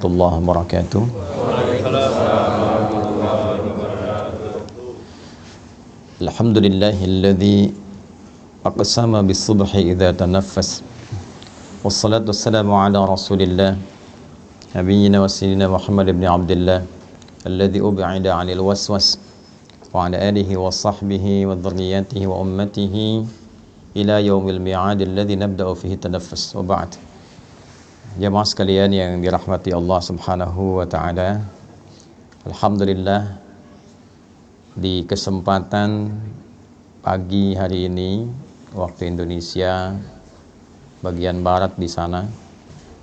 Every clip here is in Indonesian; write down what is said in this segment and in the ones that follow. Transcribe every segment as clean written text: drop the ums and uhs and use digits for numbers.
Warahmatullahi wabarakatuh. Alhamdulillahilladzi aqsama bis-subhi idza tanaffas. Wassalatu wassalamu ala Rasulillah nabiyyina wa sayyidina Muhammad ibn Abdullah alladzi ub'ida 'anil waswas wa 'ala alihi wa sahbihi wa dhurriyyatihi wa ummatihi ila yaumil mi'ad alladzi nabda'u fihi tanaffus. Wa ba'd. Jamaah sekalian yang dirahmati Allah Subhanahu wa taala. Alhamdulillah, di kesempatan pagi hari ini waktu Indonesia bagian barat di sana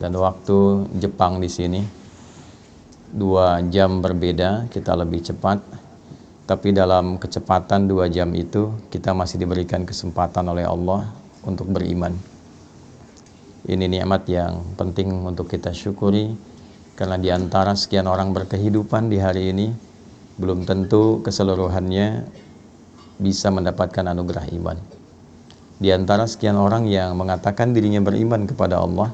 dan waktu Jepang di sini 2 jam berbeda, kita lebih cepat. Tapi dalam kecepatan 2 jam itu kita masih diberikan kesempatan oleh Allah untuk beriman. Ini nikmat yang penting untuk kita syukuri, karena di antara sekian orang berkehidupan di hari ini, belum tentu keseluruhannya bisa mendapatkan anugerah iman. Di antara sekian orang yang mengatakan dirinya beriman kepada Allah,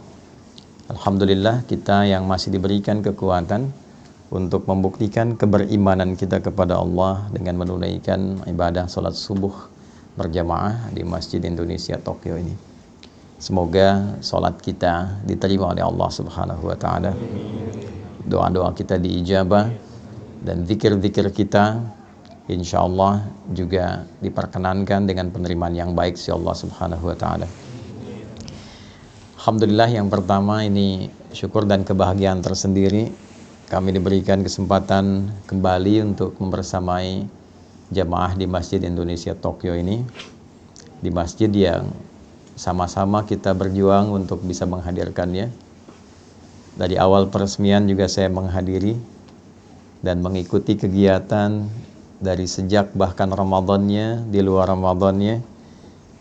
alhamdulillah kita yang masih diberikan kekuatan untuk membuktikan keberimanan kita kepada Allah dengan menunaikan ibadah salat subuh berjamaah di Masjid Indonesia Tokyo ini. Semoga salat kita diterima oleh Allah Subhanahu wa taala. Doa-doa kita diijabah dan zikir-zikir kita insyaallah juga diperkenankan dengan penerimaan yang baik si Allah Subhanahu wa taala. Alhamdulillah, yang pertama ini syukur dan kebahagiaan tersendiri kami diberikan kesempatan kembali untuk membersamai jamaah di Masjid Indonesia Tokyo ini, di masjid yang sama-sama kita berjuang untuk bisa menghadirkannya. Dari awal peresmian juga saya menghadiri dan mengikuti kegiatan dari sejak bahkan Ramadannya, di luar Ramadannya.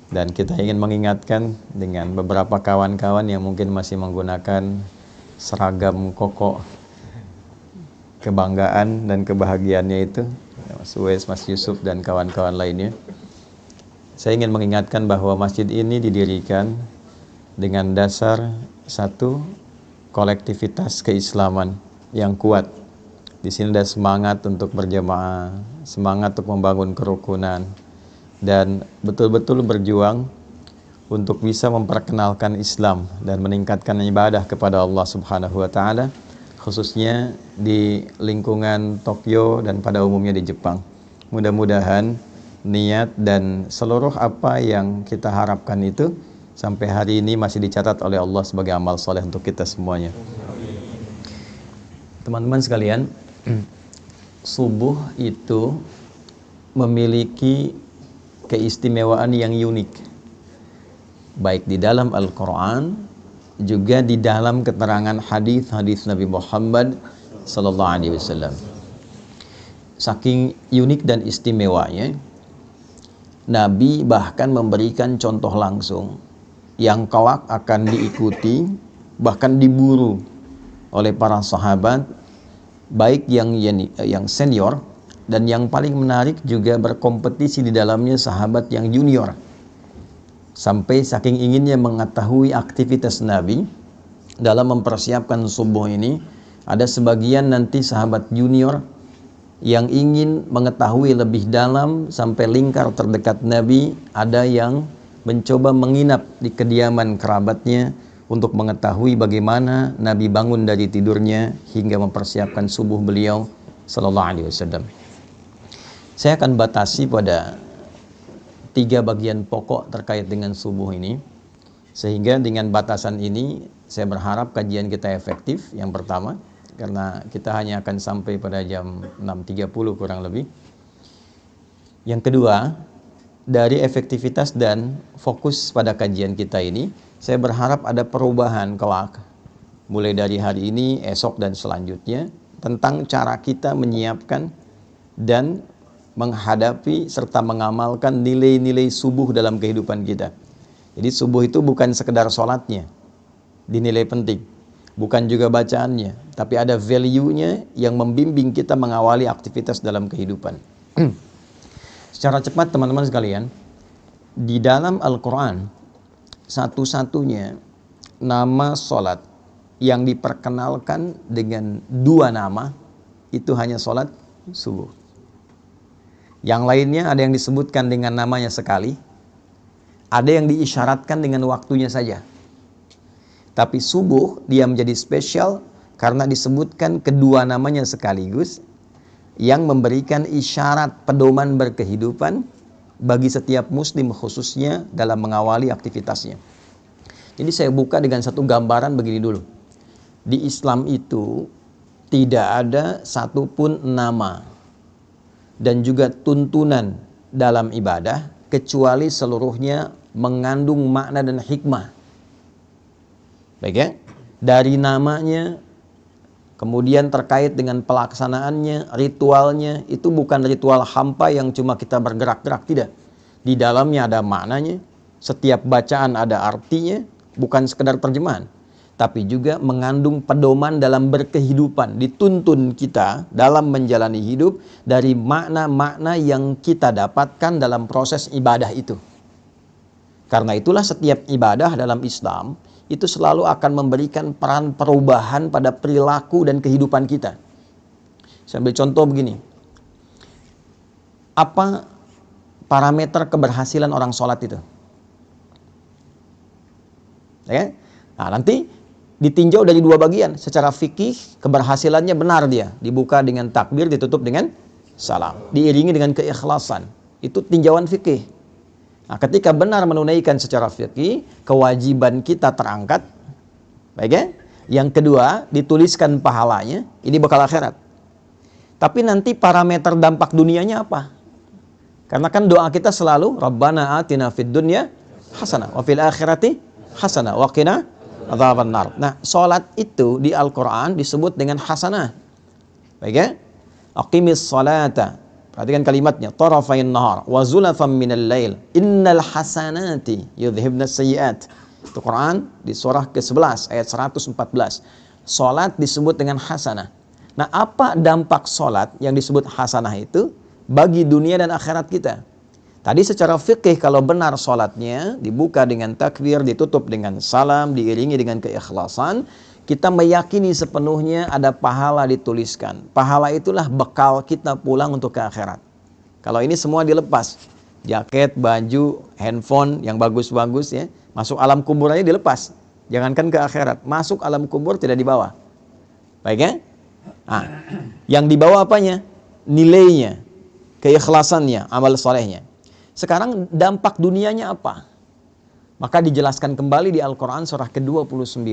Dan kita ingin mengingatkan dengan beberapa kawan-kawan yang mungkin masih menggunakan seragam koko kebanggaan dan kebahagiaannya itu, Mas Uwais, Mas Yusuf dan kawan-kawan lainnya. Saya ingin mengingatkan bahwa masjid ini didirikan dengan dasar satu kolektivitas keislaman yang kuat. Di sini ada semangat untuk berjamaah, semangat untuk membangun kerukunan, dan betul-betul berjuang untuk bisa memperkenalkan Islam dan meningkatkan ibadah kepada Allah Subhanahu wa taala, khususnya di lingkungan Tokyo dan pada umumnya di Jepang. Mudah-mudahan niat dan seluruh apa yang kita harapkan itu sampai hari ini masih dicatat oleh Allah sebagai amal soleh untuk kita semuanya. Teman-teman sekalian, subuh itu memiliki keistimewaan yang unik, baik di dalam Al-Quran juga di dalam keterangan hadis-hadis Nabi Muhammad sallallahu alaihi wasallam. Saking unik dan istimewanya, Nabi bahkan memberikan contoh langsung yang kelak akan diikuti, bahkan diburu oleh para sahabat, baik yang senior dan yang paling menarik juga berkompetisi di dalamnya sahabat yang junior. Sampai saking inginnya mengetahui aktivitas Nabi dalam mempersiapkan subuh ini, ada sebagian nanti sahabat junior yang ingin mengetahui lebih dalam sampai lingkar terdekat Nabi. Ada yang mencoba menginap di kediaman kerabatnya untuk mengetahui bagaimana Nabi bangun dari tidurnya hingga mempersiapkan subuh beliau sallallahu alaihi wasallam. Saya akan batasi pada 3 bagian pokok terkait dengan subuh ini, sehingga dengan batasan ini saya berharap kajian kita efektif. Yang pertama, karena kita hanya akan sampai pada jam 6.30 kurang lebih. Yang kedua, dari efektivitas dan fokus pada kajian kita ini, saya berharap ada perubahan kelak mulai dari hari ini, esok dan selanjutnya, tentang cara kita menyiapkan dan menghadapi serta mengamalkan nilai-nilai subuh dalam kehidupan kita. Jadi subuh itu bukan sekedar sholatnya dinilai penting, bukan juga bacaannya, tapi ada value-nya yang membimbing kita mengawali aktivitas dalam kehidupan. Secara cepat teman-teman sekalian, di dalam Al-Quran satu-satunya nama sholat yang diperkenalkan dengan 2 nama itu hanya sholat subuh. Yang lainnya ada yang disebutkan dengan namanya sekali, ada yang diisyaratkan dengan waktunya saja. Tapi subuh dia menjadi spesial karena disebutkan kedua namanya sekaligus, yang memberikan isyarat pedoman berkehidupan bagi setiap muslim khususnya dalam mengawali aktivitasnya. Jadi saya buka dengan satu gambaran begini dulu. Di Islam itu tidak ada satupun nama dan juga tuntunan dalam ibadah kecuali seluruhnya mengandung makna dan hikmah. Baik ya? Dari namanya, kemudian terkait dengan pelaksanaannya, ritualnya, itu bukan ritual hampa yang cuma kita bergerak-gerak, tidak. Di dalamnya ada maknanya, setiap bacaan ada artinya, bukan sekedar terjemahan, tapi juga mengandung pedoman dalam berkehidupan. Dituntun kita dalam menjalani hidup dari makna-makna yang kita dapatkan dalam proses ibadah itu. Karena itulah setiap ibadah dalam Islam itu selalu akan memberikan peran perubahan pada perilaku dan kehidupan kita. Saya ambil contoh begini. Apa parameter keberhasilan orang sholat itu? Ya? Nah, nanti ditinjau dari 2 bagian. Secara fikih, keberhasilannya benar dia. Dibuka dengan takbir, ditutup dengan salam. Diiringi dengan keikhlasan. Itu tinjauan fikih. Nah, ketika benar menunaikan secara fikih, kewajiban kita terangkat. Baik ya? Yang kedua, dituliskan pahalanya. Ini bekal akhirat. Tapi nanti parameter dampak dunianya apa? Karena kan doa kita selalu Rabbana atina fid dunya hasanah wa fil akhirati hasanah wa qina adzabannar. Nah, salat itu di Al-Qur'an disebut dengan hasanah. Baik ya? Aqimis salata. Perhatikan kalimatnya, tarafain nahar wa zulafan minal lail innal hasanati yudhibnas sayyiat. Itu Quran di surah ke-11 ayat 114. Salat disebut dengan hasanah. Nah, apa dampak salat yang disebut hasanah itu bagi dunia dan akhirat kita? Tadi secara fikih kalau benar salatnya dibuka dengan takbir, ditutup dengan salam, diiringi dengan keikhlasan, kita meyakini sepenuhnya ada pahala dituliskan. Pahala itulah bekal kita pulang untuk ke akhirat. Kalau ini semua dilepas, jaket, baju, handphone yang bagus-bagus ya, masuk alam kubur aja dilepas. Jangankan ke akhirat, masuk alam kubur tidak dibawa. Baik ya? Nah, yang dibawa apanya? Nilainya, keikhlasannya, amal solehnya. Sekarang dampak dunianya apa? Maka dijelaskan kembali di Al-Quran surah ke-29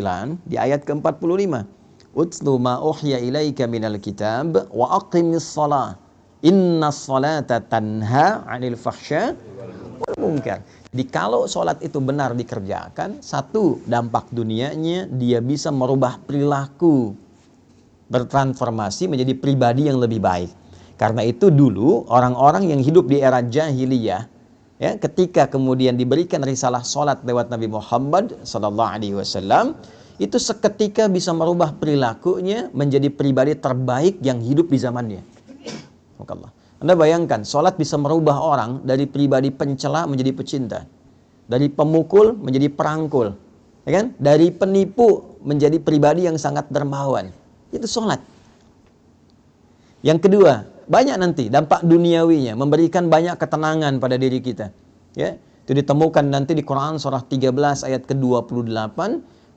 di ayat ke-45. Utlu ma uhya ilaika minal kitab wa aqimis salah. Inna salata tanha 'anil fahsya wal munkar. Jadi kalau sholat itu benar dikerjakan, satu dampak dunianya dia bisa merubah perilaku, bertransformasi menjadi pribadi yang lebih baik. Karena itu dulu orang-orang yang hidup di era jahiliyah, ya, ketika kemudian diberikan risalah sholat lewat Nabi Muhammad SAW, itu seketika bisa merubah perilakunya menjadi pribadi terbaik yang hidup di zamannya. Anda bayangkan, sholat bisa merubah orang dari pribadi pencela menjadi pecinta, dari pemukul menjadi perangkul, ya kan? Dari penipu menjadi pribadi yang sangat dermawan. Itu sholat. Yang kedua, banyak nanti dampak duniawinya, memberikan banyak ketenangan pada diri kita. Ya, itu ditemukan nanti di Quran surah 13 ayat ke-28,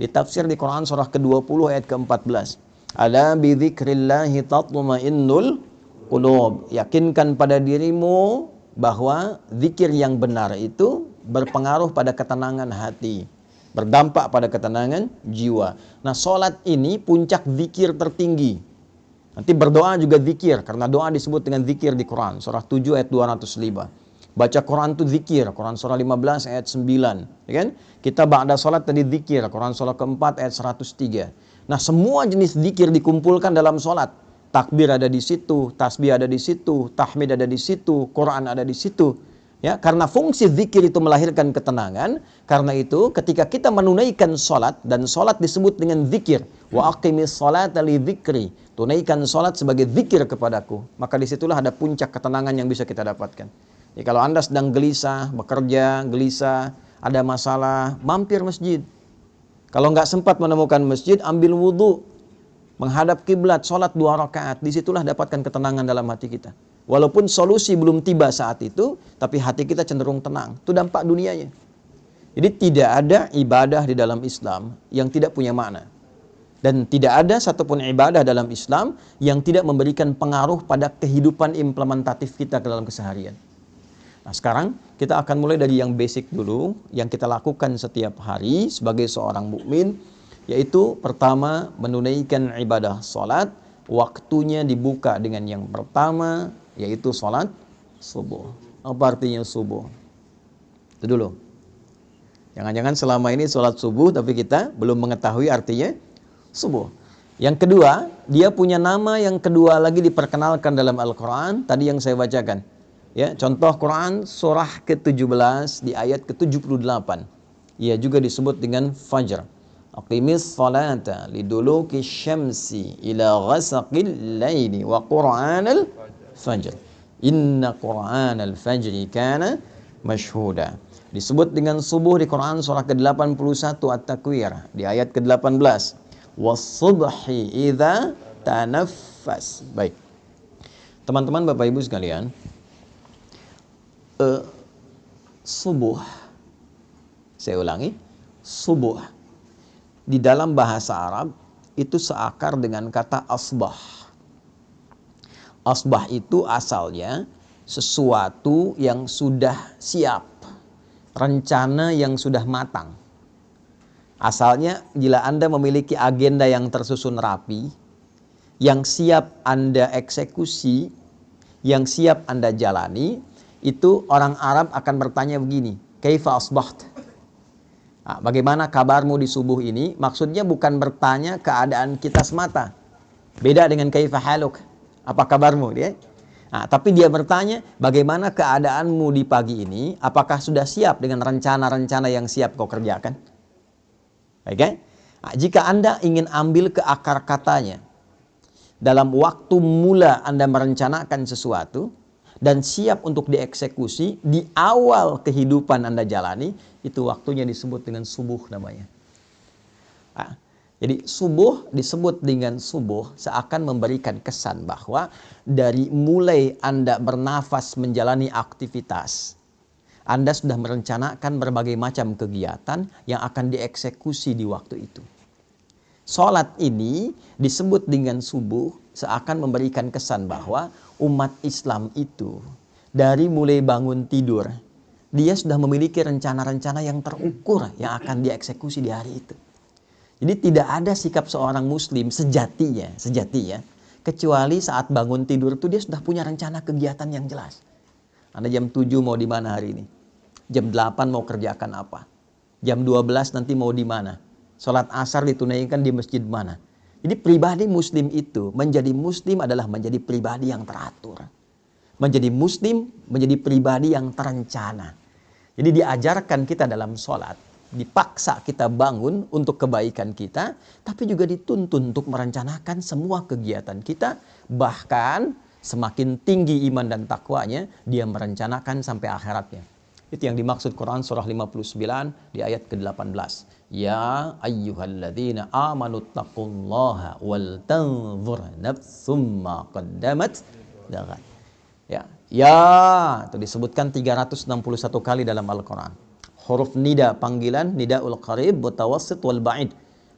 ditafsir di Quran surah ke-20 ayat ke-14. Ala bi dzikrillahi tatma'innul qulub. Yakinkan pada dirimu bahwa zikir yang benar itu berpengaruh pada ketenangan hati, berdampak pada ketenangan jiwa. Nah, salat ini puncak zikir tertinggi. Nanti berdoa juga zikir, karena doa disebut dengan zikir di Quran. Surah 7 ayat 205. Baca Quran itu zikir, Quran surah 15 ayat 9. Ya kan? Kita ba'da salat tadi zikir, Quran surah keempat ayat 103. Nah, semua jenis zikir dikumpulkan dalam salat. Takbir ada di situ, tasbih ada di situ, tahmid ada di situ, Quran ada di situ. Ya, karena fungsi zikir itu melahirkan ketenangan. Karena itu ketika kita menunaikan salat, dan salat disebut dengan zikir, wa aqimis salata li dzikri, tunaikan salat sebagai zikir kepadaku, maka disitulah ada puncak ketenangan yang bisa kita dapatkan. Jadi kalau Anda sedang gelisah, bekerja, gelisah, ada masalah, mampir masjid. Kalau nggak sempat menemukan masjid, ambil wudhu, menghadap kiblat, sholat 2 rakaat. Disitulah dapatkan ketenangan dalam hati kita. Walaupun solusi belum tiba saat itu, tapi hati kita cenderung tenang. Itu dampak dunianya. Jadi tidak ada ibadah di dalam Islam yang tidak punya makna. Dan tidak ada satupun ibadah dalam Islam yang tidak memberikan pengaruh pada kehidupan implementatif kita dalam keseharian. Nah, sekarang kita akan mulai dari yang basic dulu, yang kita lakukan setiap hari sebagai seorang mukmin, yaitu pertama menunaikan ibadah sholat. Waktunya dibuka dengan yang pertama, yaitu sholat subuh. Apa artinya subuh? Itu dulu. Jangan-jangan selama ini sholat subuh tapi kita belum mengetahui artinya subuh. Yang kedua, dia punya nama yang kedua lagi diperkenalkan dalam Al-Quran. Tadi yang saya bacakan. Ya, contoh Quran surah ke-17 di ayat ke-78. Ia juga disebut dengan Fajr. Aqimis salata liduluki syamsi ila ghasaqil laili wa Qur'anal fajr. Inna Qur'anal fajri kana mashhuda. Disebut dengan subuh di Quran surah ke-81 At-Takwir di ayat ke-18. Was-subhi idza tanaffas. Baik. Teman-teman, Bapak Ibu sekalian, subuh, saya ulangi, subuh di dalam bahasa Arab itu seakar dengan kata asbah. Asbah itu asalnya sesuatu yang sudah siap, rencana yang sudah matang. Asalnya bila Anda memiliki agenda yang tersusun rapi, yang siap Anda eksekusi, yang siap Anda jalani, itu orang Arab akan bertanya begini, kaifa asbaht? Nah, bagaimana kabarmu di subuh ini? Maksudnya bukan bertanya keadaan kita semata. Beda dengan kaifa haluk, apa kabarmu dia? Nah, tapi dia bertanya bagaimana keadaanmu di pagi ini? Apakah sudah siap dengan rencana-rencana yang siap kau kerjakan? Baik, kan? Nah, jika Anda ingin ambil ke akar katanya, dalam waktu mula Anda merencanakan sesuatu dan siap untuk dieksekusi di awal kehidupan Anda jalani, itu waktunya disebut dengan subuh namanya. Nah, jadi subuh disebut dengan subuh seakan memberikan kesan bahwa dari mulai Anda bernafas menjalani aktivitas, Anda sudah merencanakan berbagai macam kegiatan yang akan dieksekusi di waktu itu. Salat ini disebut dengan subuh seakan memberikan kesan bahwa umat Islam itu dari mulai bangun tidur, dia sudah memiliki rencana-rencana yang terukur yang akan dieksekusi di hari itu. Jadi tidak ada sikap seorang muslim sejatinya, kecuali saat bangun tidur itu dia sudah punya rencana kegiatan yang jelas. Anda jam 7 mau di mana hari ini? Jam 8 mau kerjakan apa? Jam 12 nanti mau di mana? Salat asar ditunaikan di masjid mana? Jadi pribadi muslim itu, menjadi muslim adalah menjadi pribadi yang teratur. Menjadi muslim, menjadi pribadi yang terencana. Jadi diajarkan kita dalam sholat, dipaksa kita bangun untuk kebaikan kita, tapi juga dituntun untuk merencanakan semua kegiatan kita. Bahkan semakin tinggi iman dan takwanya, dia merencanakan sampai akhiratnya. Itu yang dimaksud Quran surah 59 di ayat ke-18. Ya ayyuhalladzina amanu taqullaha wal tanzur nafsum ma qaddamat lighad. Ya, itu disebutkan 361 kali dalam Al-Quran. Huruf nida panggilan, nidaul qarib, mutawassit wal ba'id.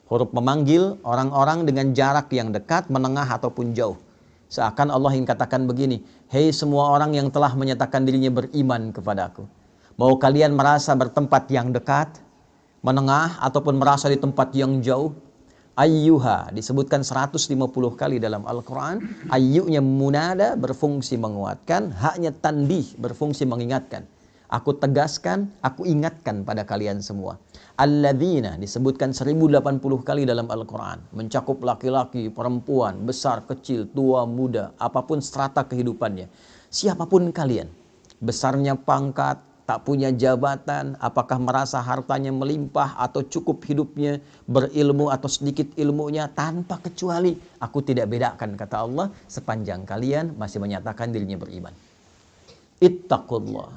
Huruf memanggil orang-orang dengan jarak yang dekat, menengah ataupun jauh. Seakan Allah ingin katakan begini, hei semua orang yang telah menyatakan dirinya beriman kepadaku. Mau kalian merasa bertempat yang dekat, menengah, ataupun merasa di tempat yang jauh? Ayyuha disebutkan 150 kali dalam Al-Quran. Ayyunya munada berfungsi menguatkan, haknya tandih berfungsi mengingatkan. Aku tegaskan, aku ingatkan pada kalian semua. Alladzina disebutkan 1080 kali dalam Al-Quran. Mencakup laki-laki, perempuan, besar, kecil, tua, muda, apapun strata kehidupannya. Siapapun kalian, besarnya pangkat, tak punya jabatan, apakah merasa hartanya melimpah atau cukup hidupnya, berilmu atau sedikit ilmunya, tanpa kecuali aku tidak bedakan, kata Allah, sepanjang kalian masih menyatakan dirinya beriman. Ittaqullah.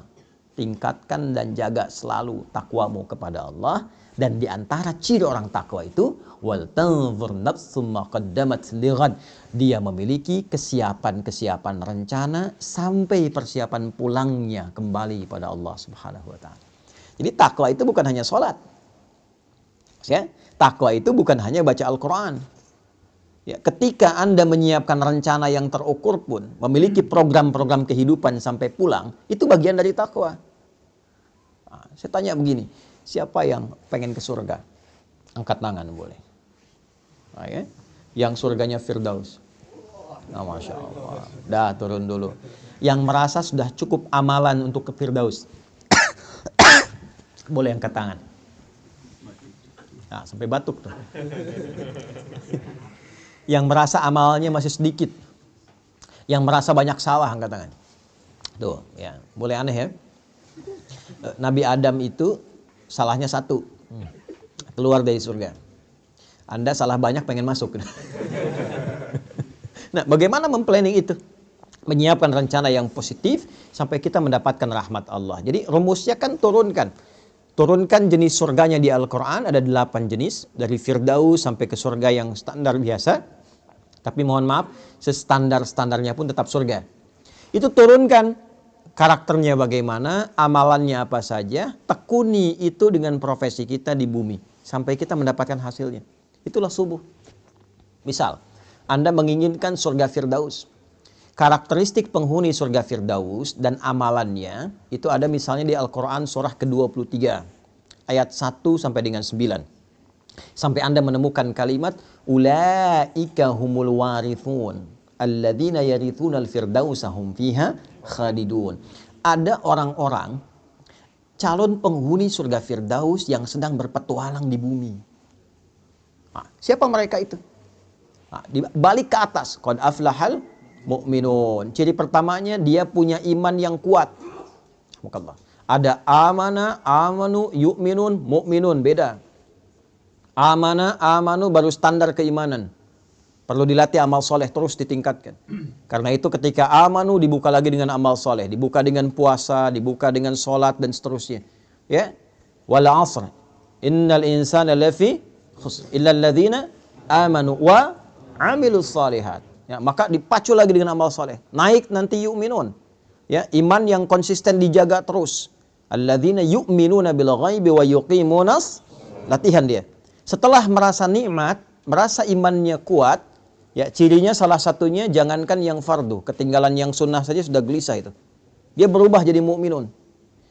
tingkatkan dan jaga selalu takwamu kepada Allah. Dan di antara ciri orang takwa itu, wal tanzur nafsum ma qaddamat lighad. Dia memiliki kesiapan-kesiapan rencana sampai persiapan pulangnya kembali pada Allah Subhanahu wa taala. Jadi takwa itu bukan hanya sholat. Ya, takwa itu bukan hanya baca Al-Qur'an. Ya, ketika Anda menyiapkan rencana yang terukur pun, memiliki program-program kehidupan sampai pulang, itu bagian dari takwa. Nah, saya tanya begini, siapa yang pengen ke surga? Angkat tangan boleh. Nah, ya. Yang surganya Firdaus. Nah, Masya Allah. Dah turun dulu. Yang merasa sudah cukup amalan untuk ke Firdaus. Boleh angkat tangan. Nah, sampai batuk tuh. Yang merasa amalnya masih sedikit. Yang merasa banyak salah, angkat tangan. Tuh, ya. Boleh aneh ya. Nabi Adam itu salahnya satu. Keluar dari surga. Anda salah banyak pengen masuk. Nah, bagaimana memplanning itu? Menyiapkan rencana yang positif sampai kita mendapatkan rahmat Allah. Jadi rumusnya kan turunkan. Turunkan jenis surganya di Al-Quran. Ada 8 jenis. Dari Firdaus sampai ke surga yang standar biasa. Tapi mohon maaf, standarnya pun tetap surga. Itu turunkan karakternya bagaimana, amalannya apa saja, tekuni itu dengan profesi kita di bumi. Sampai kita mendapatkan hasilnya. Itulah subuh. Misal, Anda menginginkan surga Firdaus. Karakteristik penghuni surga Firdaus dan amalannya, itu ada misalnya di Al-Quran surah ke-23. Ayat 1 sampai dengan 9. Sampai Anda menemukan kalimat ulaika humul warithun alladzina yarithunal firdausa hum fiha khalidun. Ada orang-orang calon penghuni surga Firdaus yang sedang berpetualang di bumi. Nah, siapa mereka itu? Nah, balik ke atas, qad aflahal mu'minun. Ciri pertamanya dia punya iman yang kuat. Ada amana, amanu, yu'minun, mu'minun, beda. Amana, amanu baru standar keimanan. Perlu dilatih amal soleh terus ditingkatkan. Karena itu ketika amanu dibuka lagi dengan amal soleh. Dibuka dengan puasa, dibuka dengan sholat dan seterusnya. Ya. Wal asr. Innal insana lafi khusr. Illa alladhina amanu wa amilus salihat. Ya, maka dipacu lagi dengan amal soleh. Naik nanti yu'minun. Ya, iman yang konsisten dijaga terus. Alladzina yu'minuna bil ghaibi wa yuqimunas. Latihan dia. Setelah merasa nikmat, merasa imannya kuat, ya cirinya salah satunya jangankan yang fardu, ketinggalan yang sunnah saja sudah gelisah itu. Dia berubah jadi mukminun.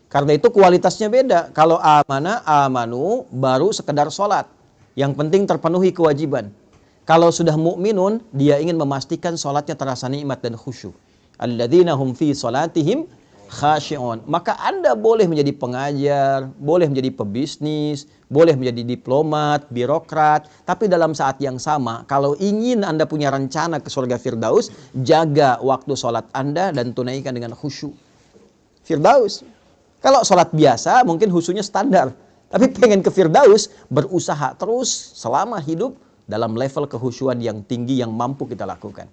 Karena itu kualitasnya beda. Kalau amana, amanu baru sekedar sholat. Yang penting terpenuhi kewajiban. Kalau sudah mukminun, dia ingin memastikan sholatnya terasa nikmat dan khusyuk. Alladzina hum fi sholatihim khashi'un. Maka Anda boleh menjadi pengajar, boleh menjadi pebisnis, boleh menjadi diplomat, birokrat, tapi dalam saat yang sama, kalau ingin Anda punya rencana ke surga Firdaus, jaga waktu sholat Anda dan tunaikan dengan khusyuk. Firdaus. Kalau sholat biasa, mungkin khusyuknya standar. Tapi pengen ke Firdaus, berusaha terus selama hidup dalam level kehusyuan yang tinggi yang mampu kita lakukan.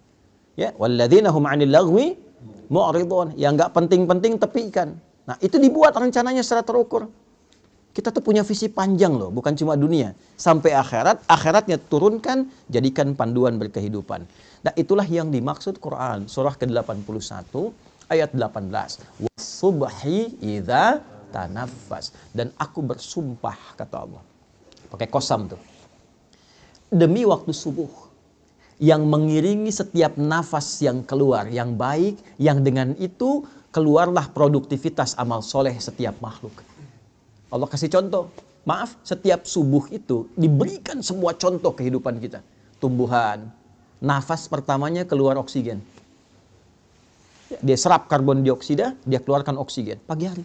Ya, walladzina hum 'anil lagwi mu'ridun, yang enggak penting-penting tepikan. Nah, itu dibuat rencananya secara terukur. Kita tuh punya visi panjang loh, bukan cuma dunia. Sampai akhirat, akhiratnya turunkan, jadikan panduan berkehidupan. Nah, itulah yang dimaksud Quran. Surah ke-81, ayat 18. Wasubhi idza tanaffas. Dan aku bersumpah, kata Allah. Pakai kosam tuh. Demi waktu subuh. Yang mengiringi setiap nafas yang keluar, yang baik, yang dengan itu keluarlah produktivitas amal soleh setiap makhluk. Allah kasih contoh. Maaf, setiap subuh itu diberikan semua contoh kehidupan kita. Tumbuhan, nafas pertamanya keluar oksigen. Dia serap karbon dioksida, dia keluarkan oksigen pagi hari.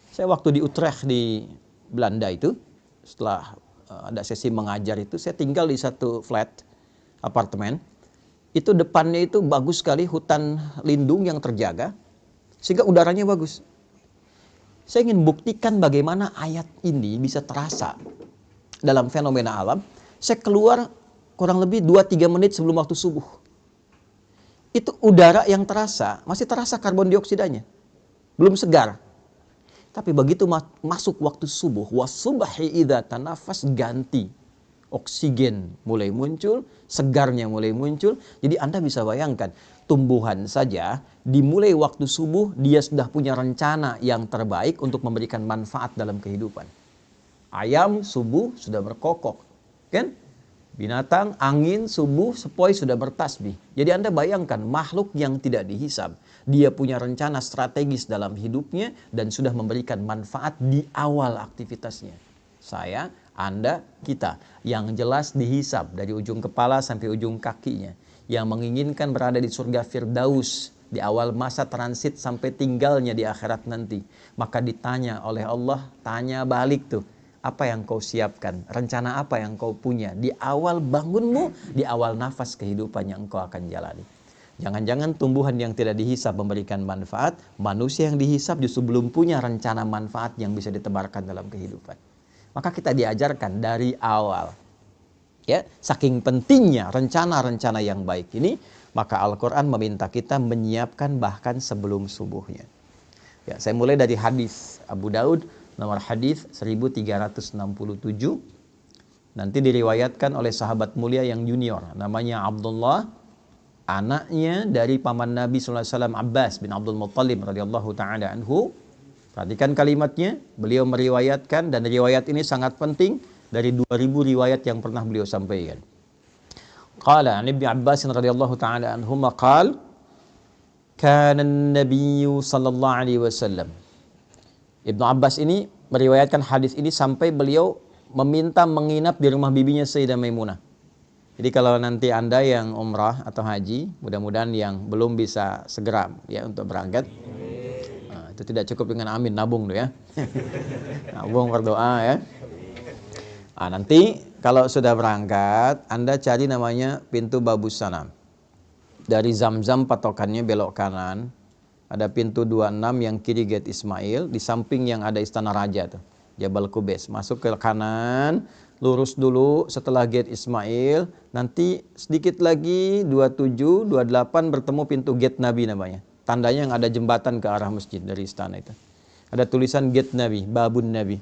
Saya waktu di Utrecht di Belanda itu, setelah ada sesi mengajar itu, saya tinggal di satu flat apartemen, itu depannya itu bagus sekali hutan lindung yang terjaga, sehingga udaranya bagus. Saya ingin buktikan bagaimana ayat ini bisa terasa dalam fenomena alam. Saya keluar kurang lebih 2-3 menit sebelum waktu subuh. Itu udara yang terasa, masih terasa karbon dioksidanya. Belum segar. Tapi begitu masuk waktu subuh, wasubhi idza tanafas, ganti. Oksigen mulai muncul, segarnya mulai muncul. Jadi Anda bisa bayangkan, tumbuhan saja dimulai waktu subuh, dia sudah punya rencana yang terbaik untuk memberikan manfaat dalam kehidupan. Ayam subuh sudah berkokok, kan? Binatang, angin, subuh, sepoi sudah bertasbih. Jadi Anda bayangkan, makhluk yang tidak dihisab, dia punya rencana strategis dalam hidupnya dan sudah memberikan manfaat di awal aktivitasnya. Saya, Anda, kita, yang jelas dihisab dari ujung kepala sampai ujung kakinya, yang menginginkan berada di surga Firdaus di awal masa transit sampai tinggalnya di akhirat nanti. Maka ditanya oleh Allah, tanya balik tuh, apa yang kau siapkan, rencana apa yang kau punya di awal bangunmu, di awal nafas kehidupan yang engkau akan jalani. Jangan-jangan tumbuhan yang tidak dihisab memberikan manfaat, manusia yang dihisab justru belum punya rencana manfaat yang bisa ditebarkan dalam kehidupan. Maka kita diajarkan dari awal, ya, saking pentingnya rencana-rencana yang baik ini, maka Al-Quran meminta kita menyiapkan bahkan sebelum subuhnya. Ya, saya mulai dari hadis Abu Daud, nomor hadis 1367. Nanti diriwayatkan oleh sahabat mulia yang junior, namanya Abdullah, anaknya dari paman Nabi SAW Abbas bin Abdul Muttalib radhiyallahu ta'ala anhu. Perhatikan kalimatnya, beliau meriwayatkan, dan riwayat ini sangat penting, dari 2000 riwayat yang pernah beliau sampaikan. Qala an Ibnu Abbas radhiyallahu ta'ala anhuma qala kana an-nabiy sallallahu alaihi wasallam. Ibnu Abbas ini meriwayatkan hadis ini sampai beliau meminta menginap di rumah bibinya Sayyidah Maimunah. Jadi kalau nanti Anda yang umrah atau haji, mudah-mudahan yang belum bisa segera ya untuk berangkat. Itu tidak cukup dengan amin, nabung tuh ya. Nabung berdoa ya. Nanti kalau sudah berangkat, Anda cari namanya pintu Babus Sanam. Dari Zamzam patokannya belok kanan, ada pintu 26 yang kiri gate Ismail, di samping yang ada istana raja tuh, Jabal Qubais. Masuk ke kanan, lurus dulu setelah gate Ismail, nanti sedikit lagi 27, 28 bertemu pintu gate Nabi namanya. Tandanya yang ada jembatan ke arah masjid dari istana itu. Ada tulisan gate Nabi, Babun Nabi.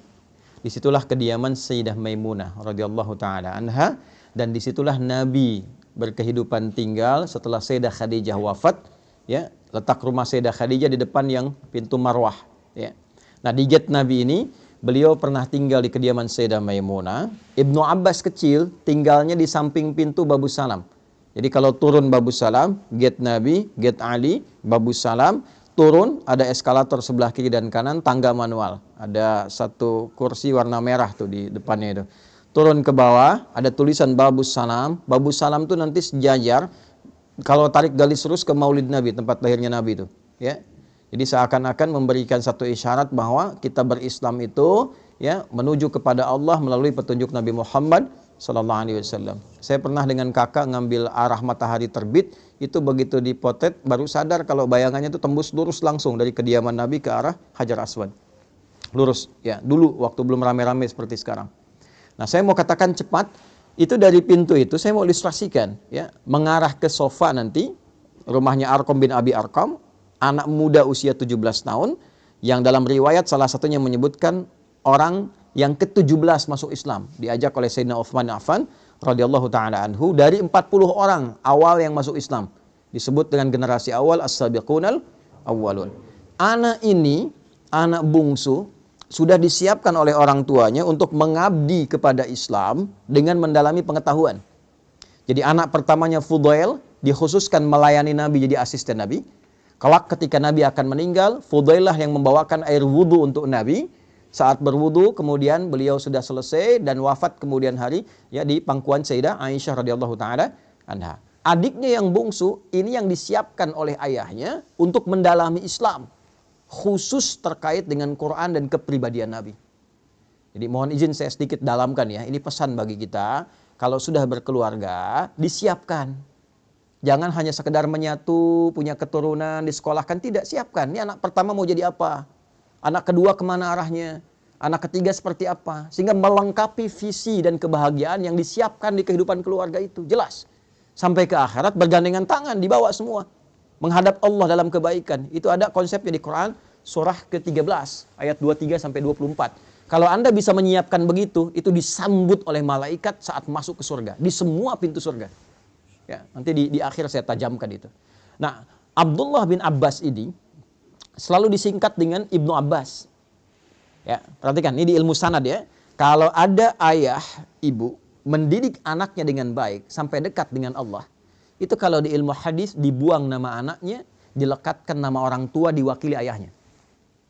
Disitulah kediaman Sayyidah Maimunah radhiyallahu taala anha, dan disitulah Nabi berkehidupan tinggal setelah Sayyidah Khadijah wafat. Ya, letak rumah Sayyidah Khadijah di depan yang pintu Marwah. Ya. Nah di gate Nabi ini beliau pernah tinggal di kediaman Sayyidah Maimunah. Ibnu Abbas kecil tinggalnya di samping pintu Babus Salam. Jadi kalau turun Babus Salam, gate Nabi, gate Ali, Babus Salam, turun ada eskalator sebelah kiri dan kanan, tangga manual. Ada satu kursi warna merah tuh di depannya itu. Turun ke bawah, ada tulisan Babus Salam. Babus Salam tuh nanti sejajar, kalau tarik garis lurus ke Maulid Nabi, tempat lahirnya Nabi itu. Ya. Jadi seakan-akan memberikan satu isyarat bahwa kita berislam itu ya menuju kepada Allah melalui petunjuk Nabi Muhammad Sallallahu Alaihi Wasallam. Saya pernah dengan kakak ngambil arah matahari terbit, itu begitu dipotret baru sadar kalau bayangannya itu tembus lurus langsung dari kediaman Nabi ke arah Hajar Aswad. Lurus, ya dulu waktu belum rame-rame seperti sekarang. Nah saya mau katakan cepat, itu dari pintu itu saya mau ilustrasikan, ya mengarah ke sofa nanti, rumahnya Arqam bin Abi Arqam, anak muda usia 17 tahun, yang dalam riwayat salah satunya menyebutkan orang yang ke-17 masuk Islam, diajak oleh Sayyidina Utsman bin Affan radhiyallahu taala anhu, dari 40 orang awal yang masuk Islam. Disebut dengan generasi awal as-sabiqunal awwalun. Anak ini, anak bungsu, sudah disiapkan oleh orang tuanya untuk mengabdi kepada Islam dengan mendalami pengetahuan. Jadi anak pertamanya Fudail dikhususkan melayani Nabi jadi asisten Nabi. Kelak ketika Nabi akan meninggal, Fudailah yang membawakan air wudhu untuk Nabi. Saat berwudu, kemudian beliau sudah selesai dan wafat kemudian hari ya di pangkuan Sayyidah Aisyah radhiyallahu taala anha. Adiknya yang bungsu ini yang disiapkan oleh ayahnya untuk mendalami Islam, khusus terkait dengan Quran dan kepribadian Nabi. Jadi mohon izin saya sedikit dalamkan ya. Ini pesan bagi kita, kalau sudah berkeluarga disiapkan. Jangan hanya sekedar menyatu, punya keturunan, disekolahkan, tidak, siapkan. Ini anak pertama mau jadi apa? Anak kedua kemana arahnya? Anak ketiga seperti apa? Sehingga melengkapi visi dan kebahagiaan yang disiapkan di kehidupan keluarga itu. Jelas. Sampai ke akhirat bergandengan tangan, dibawa semua. Menghadap Allah dalam kebaikan. Itu ada konsepnya di Quran. surah ke-13 ayat 23 sampai 24. Kalau Anda bisa menyiapkan begitu, itu disambut oleh malaikat saat masuk ke surga, di semua pintu surga. Ya, nanti di akhir saya tajamkan itu. Nah, Abdullah bin Abbas ini selalu disingkat dengan Ibnu Abbas. Ya, perhatikan ini di ilmu sanad ya. Kalau ada ayah, ibu mendidik anaknya dengan baik sampai dekat dengan Allah, itu kalau di ilmu hadis dibuang nama anaknya, dilekatkan nama orang tua diwakili ayahnya.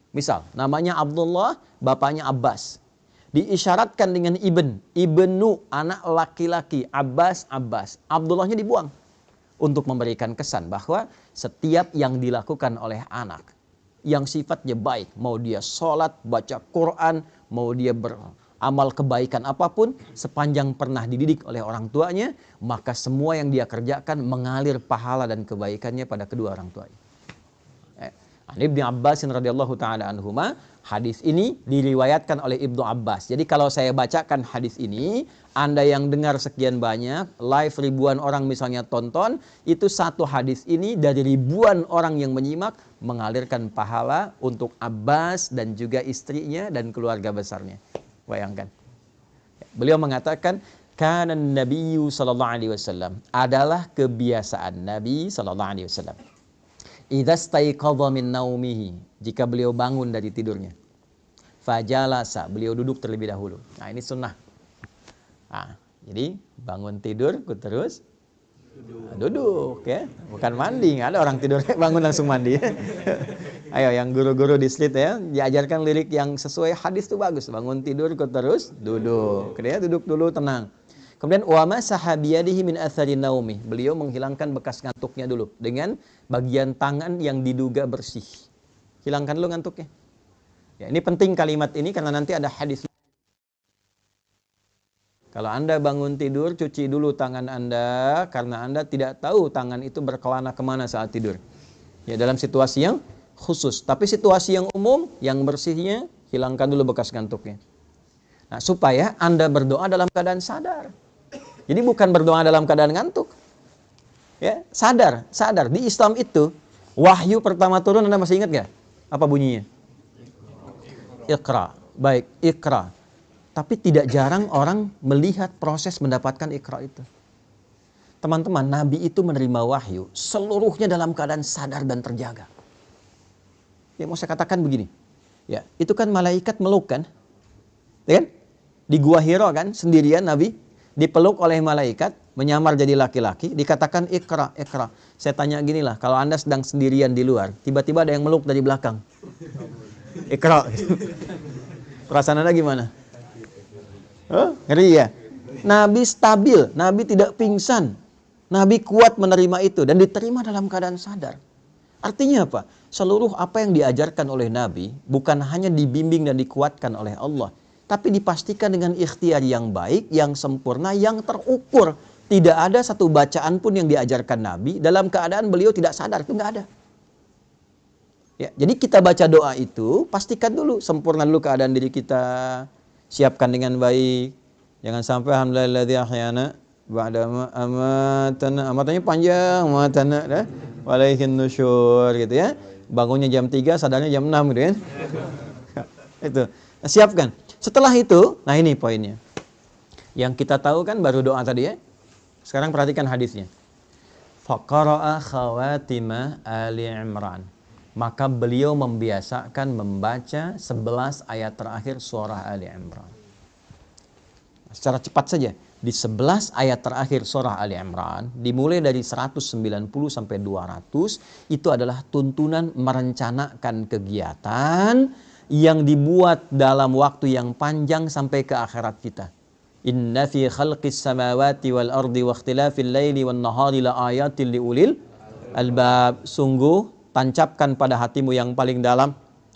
Misal, namanya Abdullah, bapaknya Abbas. Diisyaratkan dengan ibnu, anak laki-laki, Abbas. Abdullahnya dibuang untuk memberikan kesan bahwa setiap yang dilakukan oleh anak yang sifatnya baik, mau dia sholat, baca Quran, mau dia beramal kebaikan apapun, sepanjang pernah dididik oleh orang tuanya, maka semua yang dia kerjakan mengalir pahala dan kebaikannya pada kedua orang tuanya. Ibnu Abbas radhiyallahu taala anhuma, hadis ini diriwayatkan oleh Ibnu Abbas. Jadi kalau saya bacakan hadis ini, Anda yang dengar sekian banyak, live ribuan orang misalnya tonton, itu satu hadis ini dari ribuan orang yang menyimak mengalirkan pahala untuk Abbas dan juga istrinya dan keluarga besarnya. Bayangkan. Beliau mengatakan, kana Nabiyyu sallallahu alaihi wasallam, adalah kebiasaan Nabi sallallahu alaihi wasallam. Idza staiqadha min naumihi, jika beliau bangun dari tidurnya, fajalasa, beliau duduk terlebih dahulu. Nah, ini sunnah. Nah, jadi bangun tidur terus duduk ya, bukan mandi. Nggak ada orang tidur bangun langsung mandi. Ayo yang guru-guru di Slit ya, diajarkan lirik yang sesuai hadis itu bagus. Bangun tidur terus duduk. Kemudian duduk dulu tenang. Kemudian wa masaha biyadihi min athari naumi. Beliau menghilangkan bekas ngantuknya dulu dengan bagian tangan yang diduga bersih. Hilangkan dulu ngantuknya. Ya, ini penting kalimat ini karena nanti ada hadis. Kalau Anda bangun tidur, cuci dulu tangan Anda karena Anda tidak tahu tangan itu berkelana kemana saat tidur. Ya, dalam situasi yang khusus. Tapi situasi yang umum, yang bersihnya, hilangkan dulu bekas ngantuknya. Nah, supaya Anda berdoa dalam keadaan sadar. Jadi bukan berdoa dalam keadaan ngantuk. Ya, sadar. Di Islam itu wahyu pertama turun, Anda masih ingat nggak? Apa bunyinya? Iqra. Baik, Iqra. Tapi tidak jarang orang melihat proses mendapatkan Iqra itu. Teman-teman, Nabi itu menerima wahyu seluruhnya dalam keadaan sadar dan terjaga. Ya, mau saya katakan begini. Ya, itu kan malaikat meluk kan? Ya kan? Di Gua Hira kan sendirian Nabi dipeluk oleh malaikat, menyamar jadi laki-laki, dikatakan Iqra. Saya tanya gini lah, kalau Anda sedang sendirian di luar, tiba-tiba ada yang meluk dari belakang. Iqra. Perasaan Anda gimana? Ngeri ya? Nabi stabil, Nabi tidak pingsan. Nabi kuat menerima itu dan diterima dalam keadaan sadar. Artinya apa? Seluruh apa yang diajarkan oleh Nabi bukan hanya dibimbing dan dikuatkan oleh Allah, tapi dipastikan dengan ikhtiar yang baik, yang sempurna, yang terukur. Tidak ada satu bacaan pun yang diajarkan Nabi dalam keadaan beliau tidak sadar, itu nggak ada. Ya, jadi kita baca doa itu, pastikan dulu, sempurna dulu keadaan diri kita, siapkan dengan baik. Jangan sampai alhamdulillahilladzi ahyana ba'da ma amatana, amatannya panjang, amatana walaihin nusyur gitu ya. Bangunnya jam 3, sadarnya jam 6 gitu kan. Itu. Nah, siapkan. Setelah itu, nah ini poinnya. Yang kita tahu kan baru doa tadi ya. Sekarang perhatikan hadisnya. Faqara'a khawatima Ali Imran. Maka beliau membiasakan membaca 11 ayat terakhir surah Ali Imran. Secara cepat saja, di 11 ayat terakhir surah Ali Imran, dimulai dari 190 sampai 200, itu adalah tuntunan merencanakan kegiatan yang dibuat dalam waktu yang panjang sampai ke akhirat kita. Inna fi khalqis samawati wal ardi wa ikhtilafil laili wan nahari la ayatil liulil albab. Sungguh tancapkan pada hatimu yang paling dalam,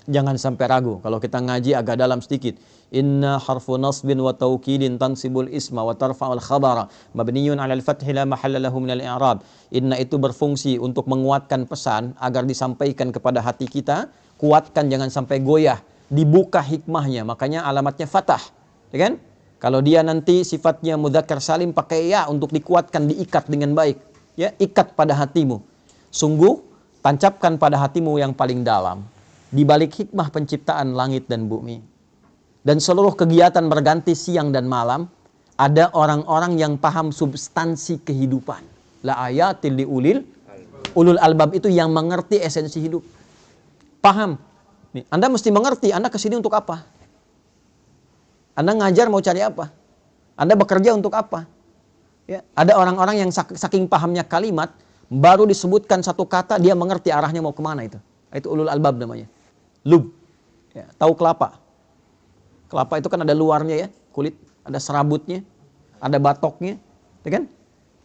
jangan sampai ragu. Kalau kita ngaji agak dalam sedikit. Inna harfu nasbin wa taukidin tansibul isma wa tarfa'ul khabara mabniyun 'alal fathi la mahalla lahu minal i'rab. Inna itu berfungsi untuk menguatkan pesan agar disampaikan kepada hati kita. Kuatkan, jangan sampai goyah. Dibuka hikmahnya, makanya alamatnya fathah, ya kan? Kalau dia nanti sifatnya mudzakkar salim, pakai ya untuk dikuatkan, diikat dengan baik, ya, ikat pada hatimu. Sungguh tancapkan pada hatimu yang paling dalam. di balik hikmah penciptaan langit dan bumi dan seluruh kegiatan berganti siang dan malam, ada orang-orang yang paham substansi kehidupan. La ayatil li ulul albab, itu yang mengerti esensi hidup. Paham. Nih, Anda mesti mengerti, Anda kesini untuk apa? Anda ngajar mau cari apa? Anda bekerja untuk apa? Ya, ada orang-orang yang saking pahamnya kalimat, baru disebutkan satu kata, dia mengerti arahnya mau kemana itu. Itu ulul albab namanya. Lub. Ya, tahu kelapa. Kelapa itu kan ada luarnya ya, kulit, ada serabutnya, ada batoknya, ya kan?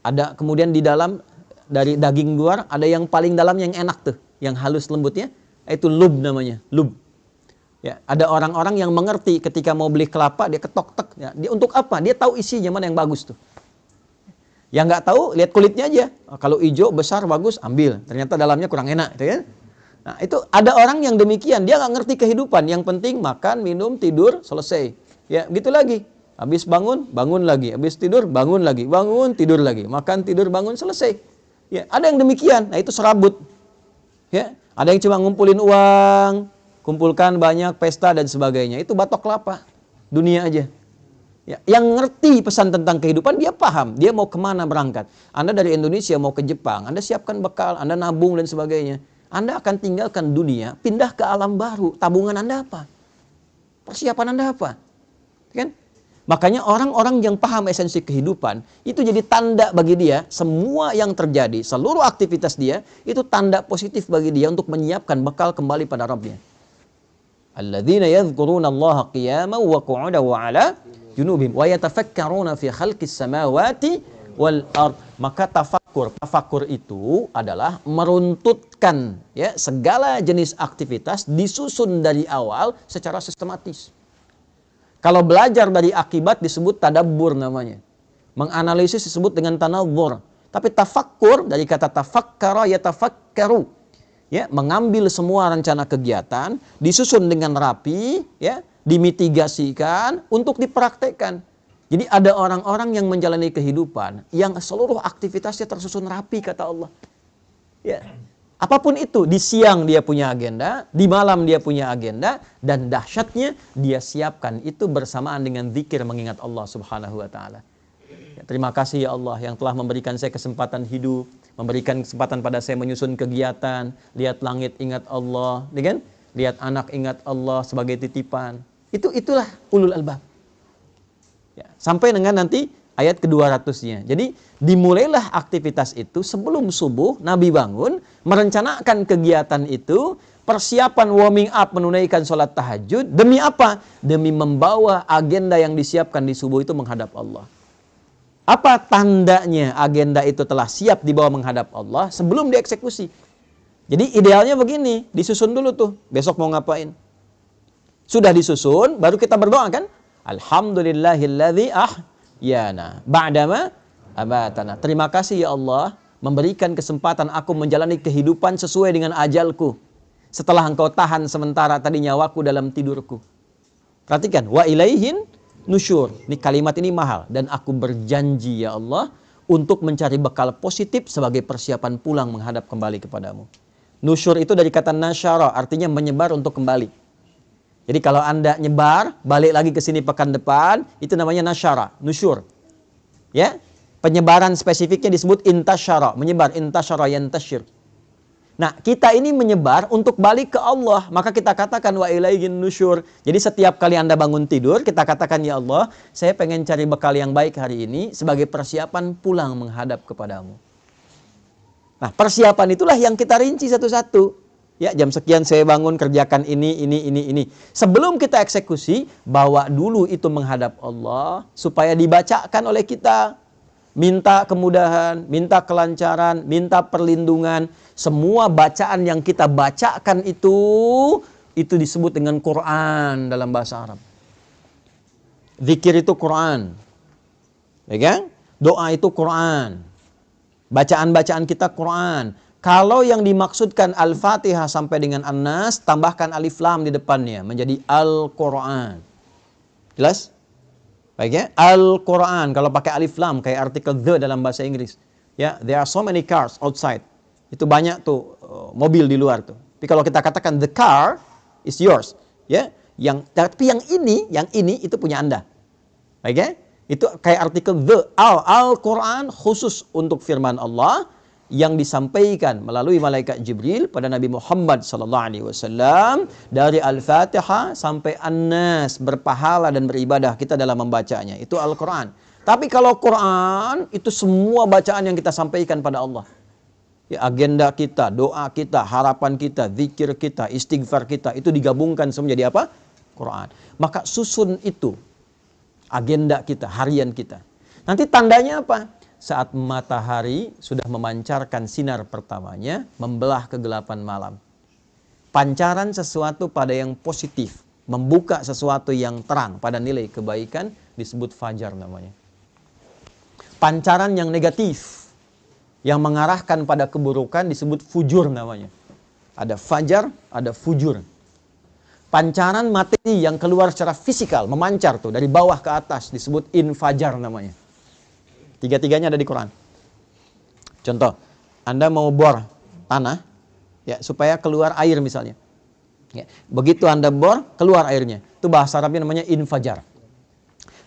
Ada kemudian di dalam, dari daging luar, ada yang paling dalam yang enak tuh, yang halus lembutnya, itu lub namanya, lub. Ya, ada orang-orang yang mengerti ketika mau beli kelapa, dia ketok-tek. Ya, dia untuk apa? Dia tahu isinya mana yang bagus tuh. Yang nggak tahu, lihat kulitnya aja. Kalau hijau, besar, bagus, ambil. Ternyata dalamnya kurang enak, gitu kan? Nah, itu ada orang yang demikian, dia nggak ngerti kehidupan. Yang penting makan, minum, tidur, selesai. Ya, gitu lagi. Habis bangun, bangun lagi. Habis tidur, bangun lagi. Bangun, tidur lagi. Makan, tidur, bangun, selesai. Ya, ada yang demikian. Nah, itu serabut. Ya, ada yang cuma ngumpulin uang, kumpulkan banyak pesta dan sebagainya. Itu batok kelapa. Dunia aja. Ya, yang ngerti pesan tentang kehidupan, dia paham. Dia mau kemana berangkat. Anda dari Indonesia mau ke Jepang, Anda siapkan bekal, Anda nabung dan sebagainya. Anda akan tinggalkan dunia, pindah ke alam baru. Tabungan Anda apa? Persiapan Anda apa? Kan? Makanya orang-orang yang paham esensi kehidupan, itu jadi tanda bagi dia, semua yang terjadi, seluruh aktivitas dia, itu tanda positif bagi dia untuk menyiapkan bekal kembali pada Rabbnya. Alladzina yadhkuruna Allaha qiyaman wa qu'udan wa 'ala junubihim wa yatafakkaruna fi khalqis samawati wal ard. Maka tafakur itu adalah meruntutkan ya segala jenis aktivitas, disusun dari awal secara sistematis. Kalau belajar dari akibat disebut tadabbur namanya. Menganalisis disebut dengan tanawwur. Tapi tafakkur dari kata tafakkara yatafakkaru. Ya, mengambil semua rencana kegiatan, disusun dengan rapi, ya, dimitigasikan untuk dipraktekkan. Jadi ada orang-orang yang menjalani kehidupan yang seluruh aktivitasnya tersusun rapi kata Allah. Ya. Apapun itu, di siang dia punya agenda, di malam dia punya agenda, dan dahsyatnya dia siapkan itu bersamaan dengan zikir mengingat Allah Subhanahu wa taala. Ya, terima kasih ya Allah yang telah memberikan saya kesempatan hidup, memberikan kesempatan pada saya menyusun kegiatan, lihat langit ingat Allah, kan? Lihat anak ingat Allah sebagai titipan. Itulah ulul albab. Ya, sampai dengan nanti ayat ke-200-nya. Jadi dimulailah aktivitas itu sebelum subuh, Nabi bangun, merencanakan kegiatan itu, persiapan warming up menunaikan sholat tahajud. Demi apa? Demi membawa agenda yang disiapkan di subuh itu menghadap Allah. Apa tandanya agenda itu telah siap dibawa menghadap Allah sebelum dieksekusi? Jadi idealnya begini, disusun dulu tuh, besok mau ngapain. Sudah disusun, baru kita berdoa kan? Alhamdulillahilladzi ahyana ba'dama amatana. Terima kasih ya Allah memberikan kesempatan aku menjalani kehidupan sesuai dengan ajalku. Setelah engkau tahan sementara tadi nyawaku dalam tidurku. Perhatikan, wa ilaihin nusyur. Ini kalimat ini mahal. Dan aku berjanji ya Allah untuk mencari bekal positif sebagai persiapan pulang menghadap kembali kepadamu. Nusyur itu dari kata nasyara, artinya menyebar untuk kembali. Jadi kalau Anda nyebar, balik lagi ke sini pekan depan, itu namanya nasyara, nusyur. Ya, penyebaran spesifiknya disebut intasyara, menyebar, intasyara yantasyir. Nah, kita ini menyebar untuk balik ke Allah, maka kita katakan wa ilaihin nusyur. Jadi setiap kali Anda bangun tidur, kita katakan ya Allah, saya pengen cari bekal yang baik hari ini sebagai persiapan pulang menghadap kepadamu. Nah, persiapan itulah yang kita rinci satu-satu. Ya, jam sekian saya bangun kerjakan ini. Sebelum kita eksekusi, bawa dulu itu menghadap Allah supaya dibacakan oleh kita. Minta kemudahan, minta kelancaran, minta perlindungan. Semua bacaan yang kita bacakan itu disebut dengan Quran dalam bahasa Arab. Zikir itu Quran. Ya kan? Doa itu Quran. Bacaan-bacaan kita Quran. Kalau yang dimaksudkan Al-Fatihah sampai dengan An-Nas, tambahkan alif lam di depannya, menjadi Al-Quran. Jelas? Baik ya? Al-Quran, kalau pakai alif lam, kayak artikel the dalam bahasa Inggris. Ya, there are so many cars outside. Itu banyak tuh mobil di luar tuh. Tapi kalau kita katakan the car, is yours. Ya, tapi yang ini itu punya Anda. Oke? Itu kayak artikel Al-Quran khusus untuk firman Allah yang disampaikan melalui malaikat Jibril pada Nabi Muhammad SAW dari Al-Fatihah sampai An-Nas, berpahala dan beribadah kita dalam membacanya. Itu Al-Quran. Tapi kalau Quran itu semua bacaan yang kita sampaikan pada Allah. Ya, agenda kita, doa kita, harapan kita, zikir kita, istighfar kita, itu digabungkan semua jadi apa? Quran. Maka susun itu agenda kita, harian kita. Nanti tandanya apa? Saat matahari sudah memancarkan sinar pertamanya, membelah kegelapan malam. Pancaran sesuatu pada yang positif, membuka sesuatu yang terang pada nilai kebaikan, disebut fajar namanya. Pancaran yang negatif, yang mengarahkan pada keburukan, disebut fujur namanya. Ada fajar, ada fujur. Pancaran materi yang keluar secara fisikal, memancar tuh dari bawah ke atas, disebut infajar namanya. Tiga-tiganya ada di Quran. Contoh, Anda mau bor tanah, ya supaya keluar air misalnya. Ya, begitu Anda bor, keluar airnya. Itu bahasa Arabnya namanya infajar.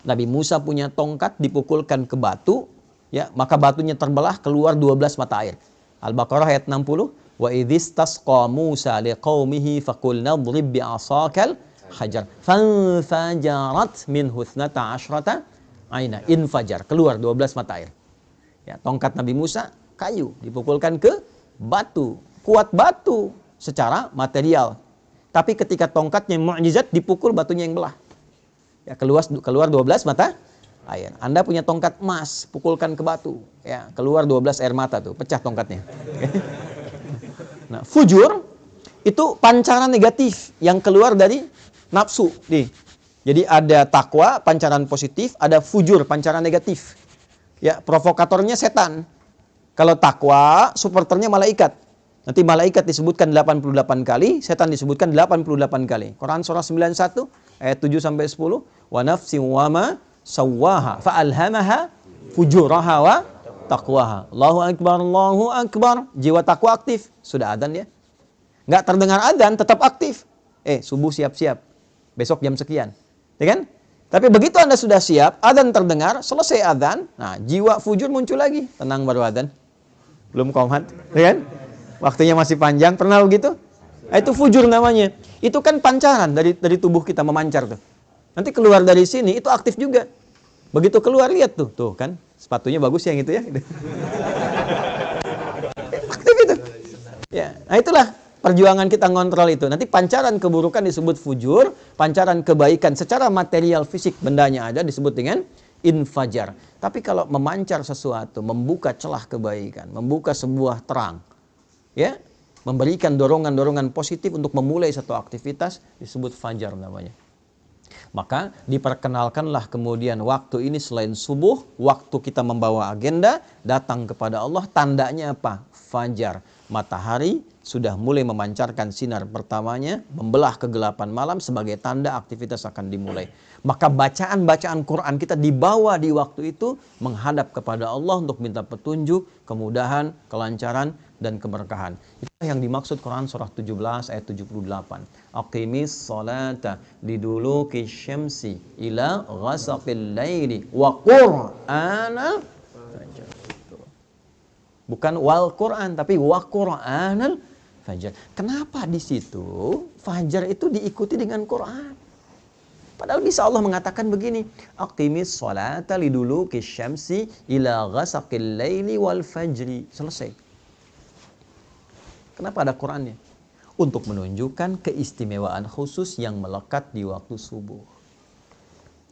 Nabi Musa punya tongkat, dipukulkan ke batu, ya maka batunya terbelah, keluar 12 mata air. Al-Baqarah ayat 60. Wa idhistasqa Musa liqaumihi faqulna idrib bi'asakal hajar fanfajarat minhu 12 aina. Infajar, keluar 12 mata air. Ya, tongkat Nabi Musa kayu dipukulkan ke batu, kuat batu secara material. Tapi ketika tongkatnya mukjizat dipukul, batunya yang belah. Ya, keluar 12 mata air. Anda punya tongkat emas, pukulkan ke batu, ya keluar 12 air mata tuh, pecah tongkatnya. Nah, fujur itu pancaran negatif yang keluar dari nafsu. Nih. Jadi ada takwa, pancaran positif, ada fujur, pancaran negatif. Ya, provokatornya setan. Kalau takwa, supporternya malaikat. Nanti malaikat disebutkan 88 kali, setan disebutkan 88 kali. Quran surah 91 ayat 7 sampai 10. Wa nafsin wa ma sawwaha fa alhamaha fujuraha wa taqwaha. Allahu akbar, Allahu akbar. Jiwa takwa aktif. Sudah adzan ya. Nggak terdengar adzan, tetap aktif. Subuh siap-siap. Besok jam sekian. Ya kan? Tapi begitu Anda sudah siap, adzan terdengar, selesai adzan, nah jiwa fujur muncul lagi. Tenang baru adzan. Belum qomat. Ya kan? Waktunya masih panjang. Pernah begitu? Nah, itu fujur namanya. Itu kan pancaran dari tubuh kita memancar tuh. Nanti keluar dari sini, itu aktif juga. Begitu keluar, lihat tuh. Tuh kan, sepatunya bagus yang itu ya. Aktif itu. Ya, nah itulah perjuangan kita ngontrol itu. Nanti pancaran keburukan disebut fujur, pancaran kebaikan secara material fisik bendanya ada disebut dengan infajar. Tapi kalau memancar sesuatu, membuka celah kebaikan, membuka sebuah terang, ya, memberikan dorongan-dorongan positif untuk memulai satu aktivitas, disebut fajar namanya. Maka diperkenalkanlah kemudian waktu ini selain subuh, waktu kita membawa agenda, datang kepada Allah, tandanya apa? Fajar. Matahari sudah mulai memancarkan sinar pertamanya, membelah kegelapan malam sebagai tanda aktivitas akan dimulai. Maka bacaan-bacaan Quran kita dibawa di waktu itu menghadap kepada Allah untuk minta petunjuk, kemudahan, kelancaran, dan keberkahan. Itulah yang dimaksud Quran surah 17 ayat 78. Aqimis salata liduluki syamsi ila ghasaqil laili wa qur'anal fajr. Bukan wal Quran tapi wa qur'anal fajr. Kenapa di situ fajar itu diikuti dengan Quran? Padahal bisa Allah mengatakan begini, aqimis salata liduluki syamsi ila ghasaqil laili wal fajri. Selesai. Kenapa ada Qurannya? Untuk menunjukkan keistimewaan khusus yang melekat di waktu subuh.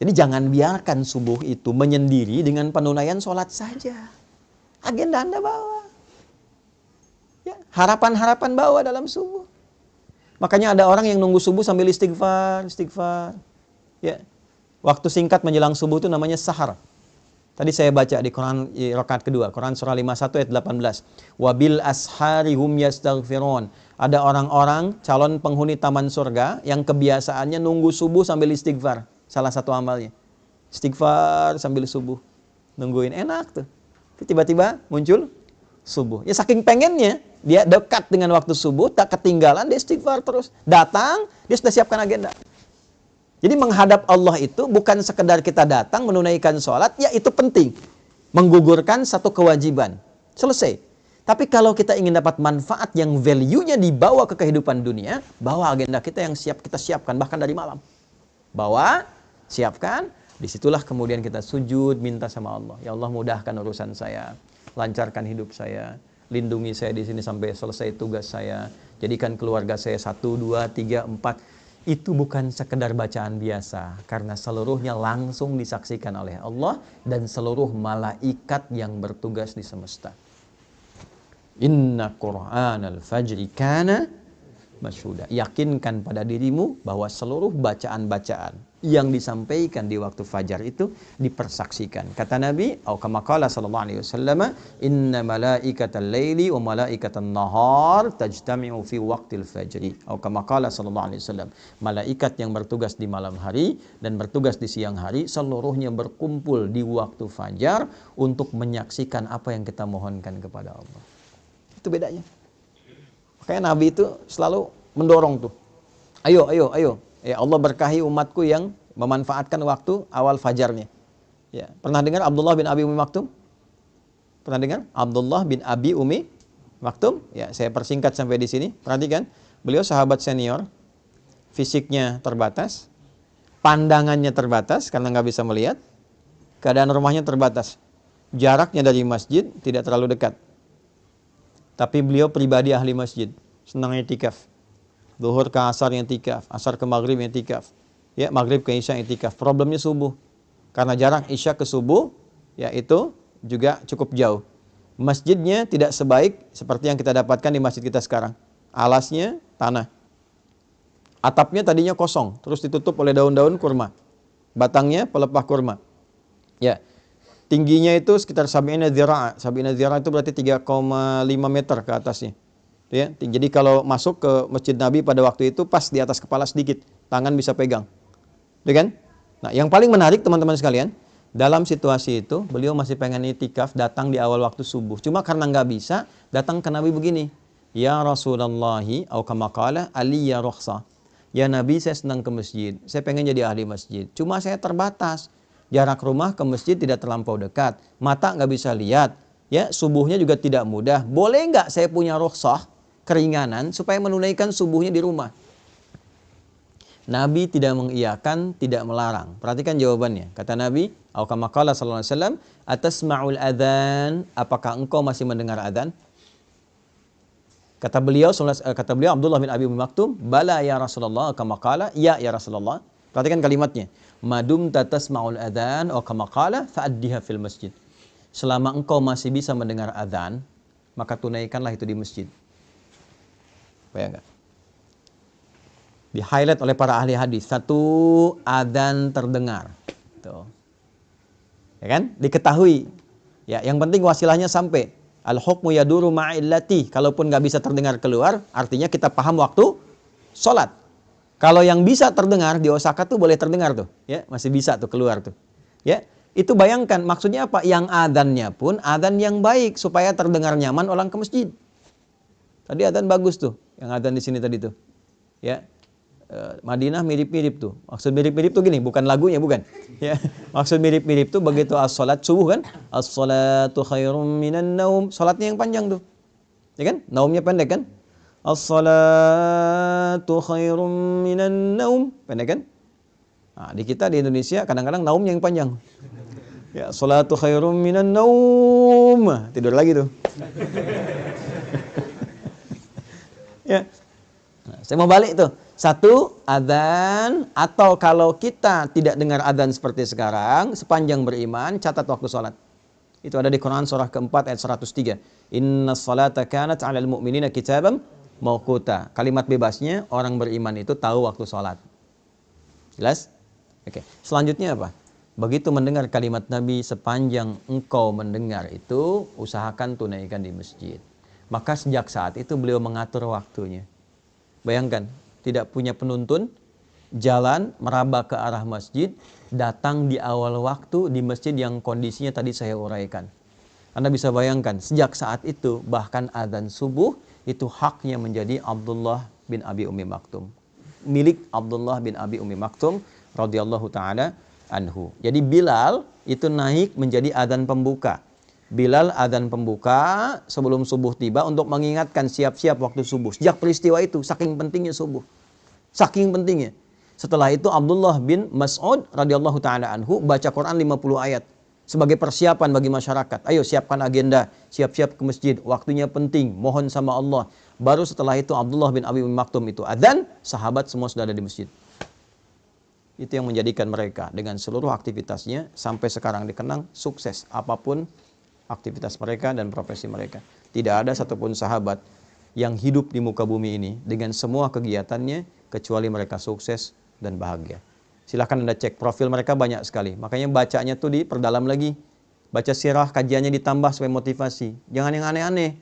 Jadi jangan biarkan subuh itu menyendiri dengan penunaian sholat saja. Agenda Anda bawa. Ya, harapan-harapan bawa dalam subuh. Makanya ada orang yang nunggu subuh sambil istighfar. Ya. Waktu singkat menjelang subuh itu namanya sahar. Tadi saya baca di Quran rakaat kedua, Quran surah 51 ayat 18. Wabil ashari hum yastaghfirun. Ada orang-orang calon penghuni taman surga yang kebiasaannya nunggu subuh sambil istighfar. Salah satu amalnya. Istighfar sambil subuh. Nungguin enak tuh. Tiba-tiba muncul subuh. Ya saking pengennya, dia dekat dengan waktu subuh, tak ketinggalan, dia istighfar terus. Datang, dia sudah siapkan agenda. Jadi menghadap Allah itu bukan sekedar kita datang menunaikan sholat, ya itu penting. Menggugurkan satu kewajiban. Selesai. Tapi kalau kita ingin dapat manfaat yang value-nya dibawa ke kehidupan dunia, bawa agenda kita yang siap kita siapkan, bahkan dari malam. Bawa, siapkan, disitulah kemudian kita sujud, minta sama Allah. Ya Allah, mudahkan urusan saya, lancarkan hidup saya, lindungi saya di sini sampai selesai tugas saya, jadikan keluarga saya 1, 2, 3, 4. Itu bukan sekedar bacaan biasa, karena seluruhnya langsung disaksikan oleh Allah dan seluruh malaikat yang bertugas di semesta. Inna Qur'anal fajri kana masyhuda. Yakinkan pada dirimu bahwa seluruh bacaan-bacaan yang disampaikan di waktu fajar itu dipersaksikan. Kata Nabi, atau kama qala sallallahu alaihi wasallam, inna malaikatal laili wa malaikatan nahar tajtami'u fi waqtil fajri. Atau kama qala sallallahu alaihi wasallam, malaikat yang bertugas di malam hari dan bertugas di siang hari seluruhnya berkumpul di waktu fajar untuk menyaksikan apa yang kita mohonkan kepada Allah. Itu bedanya. Makanya Nabi itu selalu mendorong tuh. Ayo. Ya Allah berkahi umatku yang memanfaatkan waktu awal fajarnya. Ya, pernah dengar Abdullah bin Abi Umi Maktum? Pernah dengar? Abdullah bin Abi Umi Maktum? Ya, saya persingkat sampai di sini. Perhatikan, beliau sahabat senior, fisiknya terbatas, pandangannya terbatas karena nggak bisa melihat, keadaan rumahnya terbatas, jaraknya dari masjid tidak terlalu dekat. Tapi beliau pribadi ahli masjid, senang i'tikaf. Zuhur ke asar yang i'tikaf, asar ke maghrib yang i'tikaf. Ya, maghrib ke isya i'tikaf. Problemnya subuh. Karena jarak isya ke subuh, ya itu juga cukup jauh. Masjidnya tidak sebaik seperti yang kita dapatkan di masjid kita sekarang. Alasnya tanah. Atapnya tadinya kosong, terus ditutup oleh daun-daun kurma. Batangnya pelepah kurma. Ya. Tingginya itu sekitar sab'ina dzira'. Sab'ina dzira' itu berarti 3,5 meter ke atasnya. Ya, jadi kalau masuk ke Masjid Nabi pada waktu itu pas di atas kepala sedikit, tangan bisa pegang. Ya kan? Nah, yang paling menarik teman-teman sekalian, dalam situasi itu beliau masih pengen i'tikaf, datang di awal waktu subuh. Cuma karena nggak bisa, datang ke Nabi begini. Ya Rasulullahi, atau kama qala aliyya rukhsah. Ya Nabi, saya senang ke masjid. Saya pengen jadi ahli masjid. Cuma saya terbatas. Jarak rumah ke masjid tidak terlampau dekat. Mata nggak bisa lihat. Ya, subuhnya juga tidak mudah. Boleh nggak saya punya rukhsah, keringanan, supaya menunaikan subuhnya di rumah? Nabi tidak mengiyakan, tidak melarang. Perhatikan jawabannya. Kata Nabi, atau kama qala sallallahu alaihi wasallam, atasma'ul adzan, apakah engkau masih mendengar adzan? Kata beliau Abdullah bin Abi Maktum, bala ya Rasulullah, kama qala, ya Rasulullah. Perhatikan kalimatnya. Madum tatasma'ul adzan atau kama qala fa'addiha fil masjid. Selama engkau masih bisa mendengar adzan, maka tunaikanlah itu di masjid. Bayang enggak? Di-highlight oleh para ahli hadis, satu adzan terdengar. Tuh. Ya kan? Diketahui. Ya, yang penting wasilahnya sampai. Al-hukmu yaduru ma'illati. Kalaupun nggak bisa terdengar keluar, artinya kita paham waktu sholat. Kalau yang bisa terdengar di Osaka tuh boleh terdengar tuh, ya, masih bisa tuh keluar tuh. Ya, itu bayangkan maksudnya apa? Yang adzannya pun adzan yang baik supaya terdengar nyaman orang ke masjid. Tadi adzan bagus tuh, yang adzan di sini tadi tuh. Ya. Madinah mirip-mirip tuh. Maksud mirip-mirip tuh gini, bukan lagunya, bukan. Ya. Maksud mirip-mirip tuh begitu as-salat subuh kan? As-salatu khairum minan naum. Salatnya yang panjang tuh. Ya kan? Naumnya pendek kan? As-salatu khairum minan naum. Pendek kan? Nah, di kita di Indonesia kadang-kadang naumnya yang panjang. Ya, salatu khairum minan naum. Tidur lagi tuh. Ya. Nah, saya mau balik tuh. Satu, adzan, atau kalau kita tidak dengar adzan seperti sekarang, sepanjang beriman, catat waktu sholat. Itu ada di Quran surah keempat ayat 103. Inna sholata kanat 'alal mu'minina kitaban mauquta. Kalimat bebasnya, orang beriman itu tahu waktu sholat. Jelas? Oke. Selanjutnya apa? Begitu mendengar kalimat Nabi, sepanjang engkau mendengar itu, usahakan tunaikan di masjid. Maka sejak saat itu beliau mengatur waktunya. Bayangkan, tidak punya penuntun, jalan meraba ke arah masjid, datang di awal waktu di masjid yang kondisinya tadi saya uraikan. Anda bisa bayangkan, sejak saat itu bahkan adzan subuh itu haknya menjadi Abdullah bin Abi Ummi Maktum. Milik Abdullah bin Abi Ummi Maktum radhiyallahu taala anhu. Jadi Bilal itu naik menjadi adzan pembuka. Bilal adzan pembuka sebelum subuh tiba untuk mengingatkan siap-siap waktu subuh. Sejak peristiwa itu saking pentingnya subuh. Saking pentingnya. Setelah itu Abdullah bin Mas'ud radhiyallahu taala anhu baca Quran 50 ayat sebagai persiapan bagi masyarakat. Ayo siapkan agenda, siap-siap ke masjid, waktunya penting, mohon sama Allah. Baru setelah itu Abdullah bin Abi Maktum itu adzan, sahabat semua sudah ada di masjid. Itu yang menjadikan mereka dengan seluruh aktivitasnya sampai sekarang dikenang sukses apapun aktivitas mereka dan profesi mereka. Tidak ada satupun sahabat yang hidup di muka bumi ini dengan semua kegiatannya kecuali mereka sukses dan bahagia. Silahkan Anda cek profil mereka banyak sekali. Makanya bacanya tuh diperdalam lagi. Baca sirah, kajiannya ditambah supaya motivasi. Jangan yang aneh-aneh.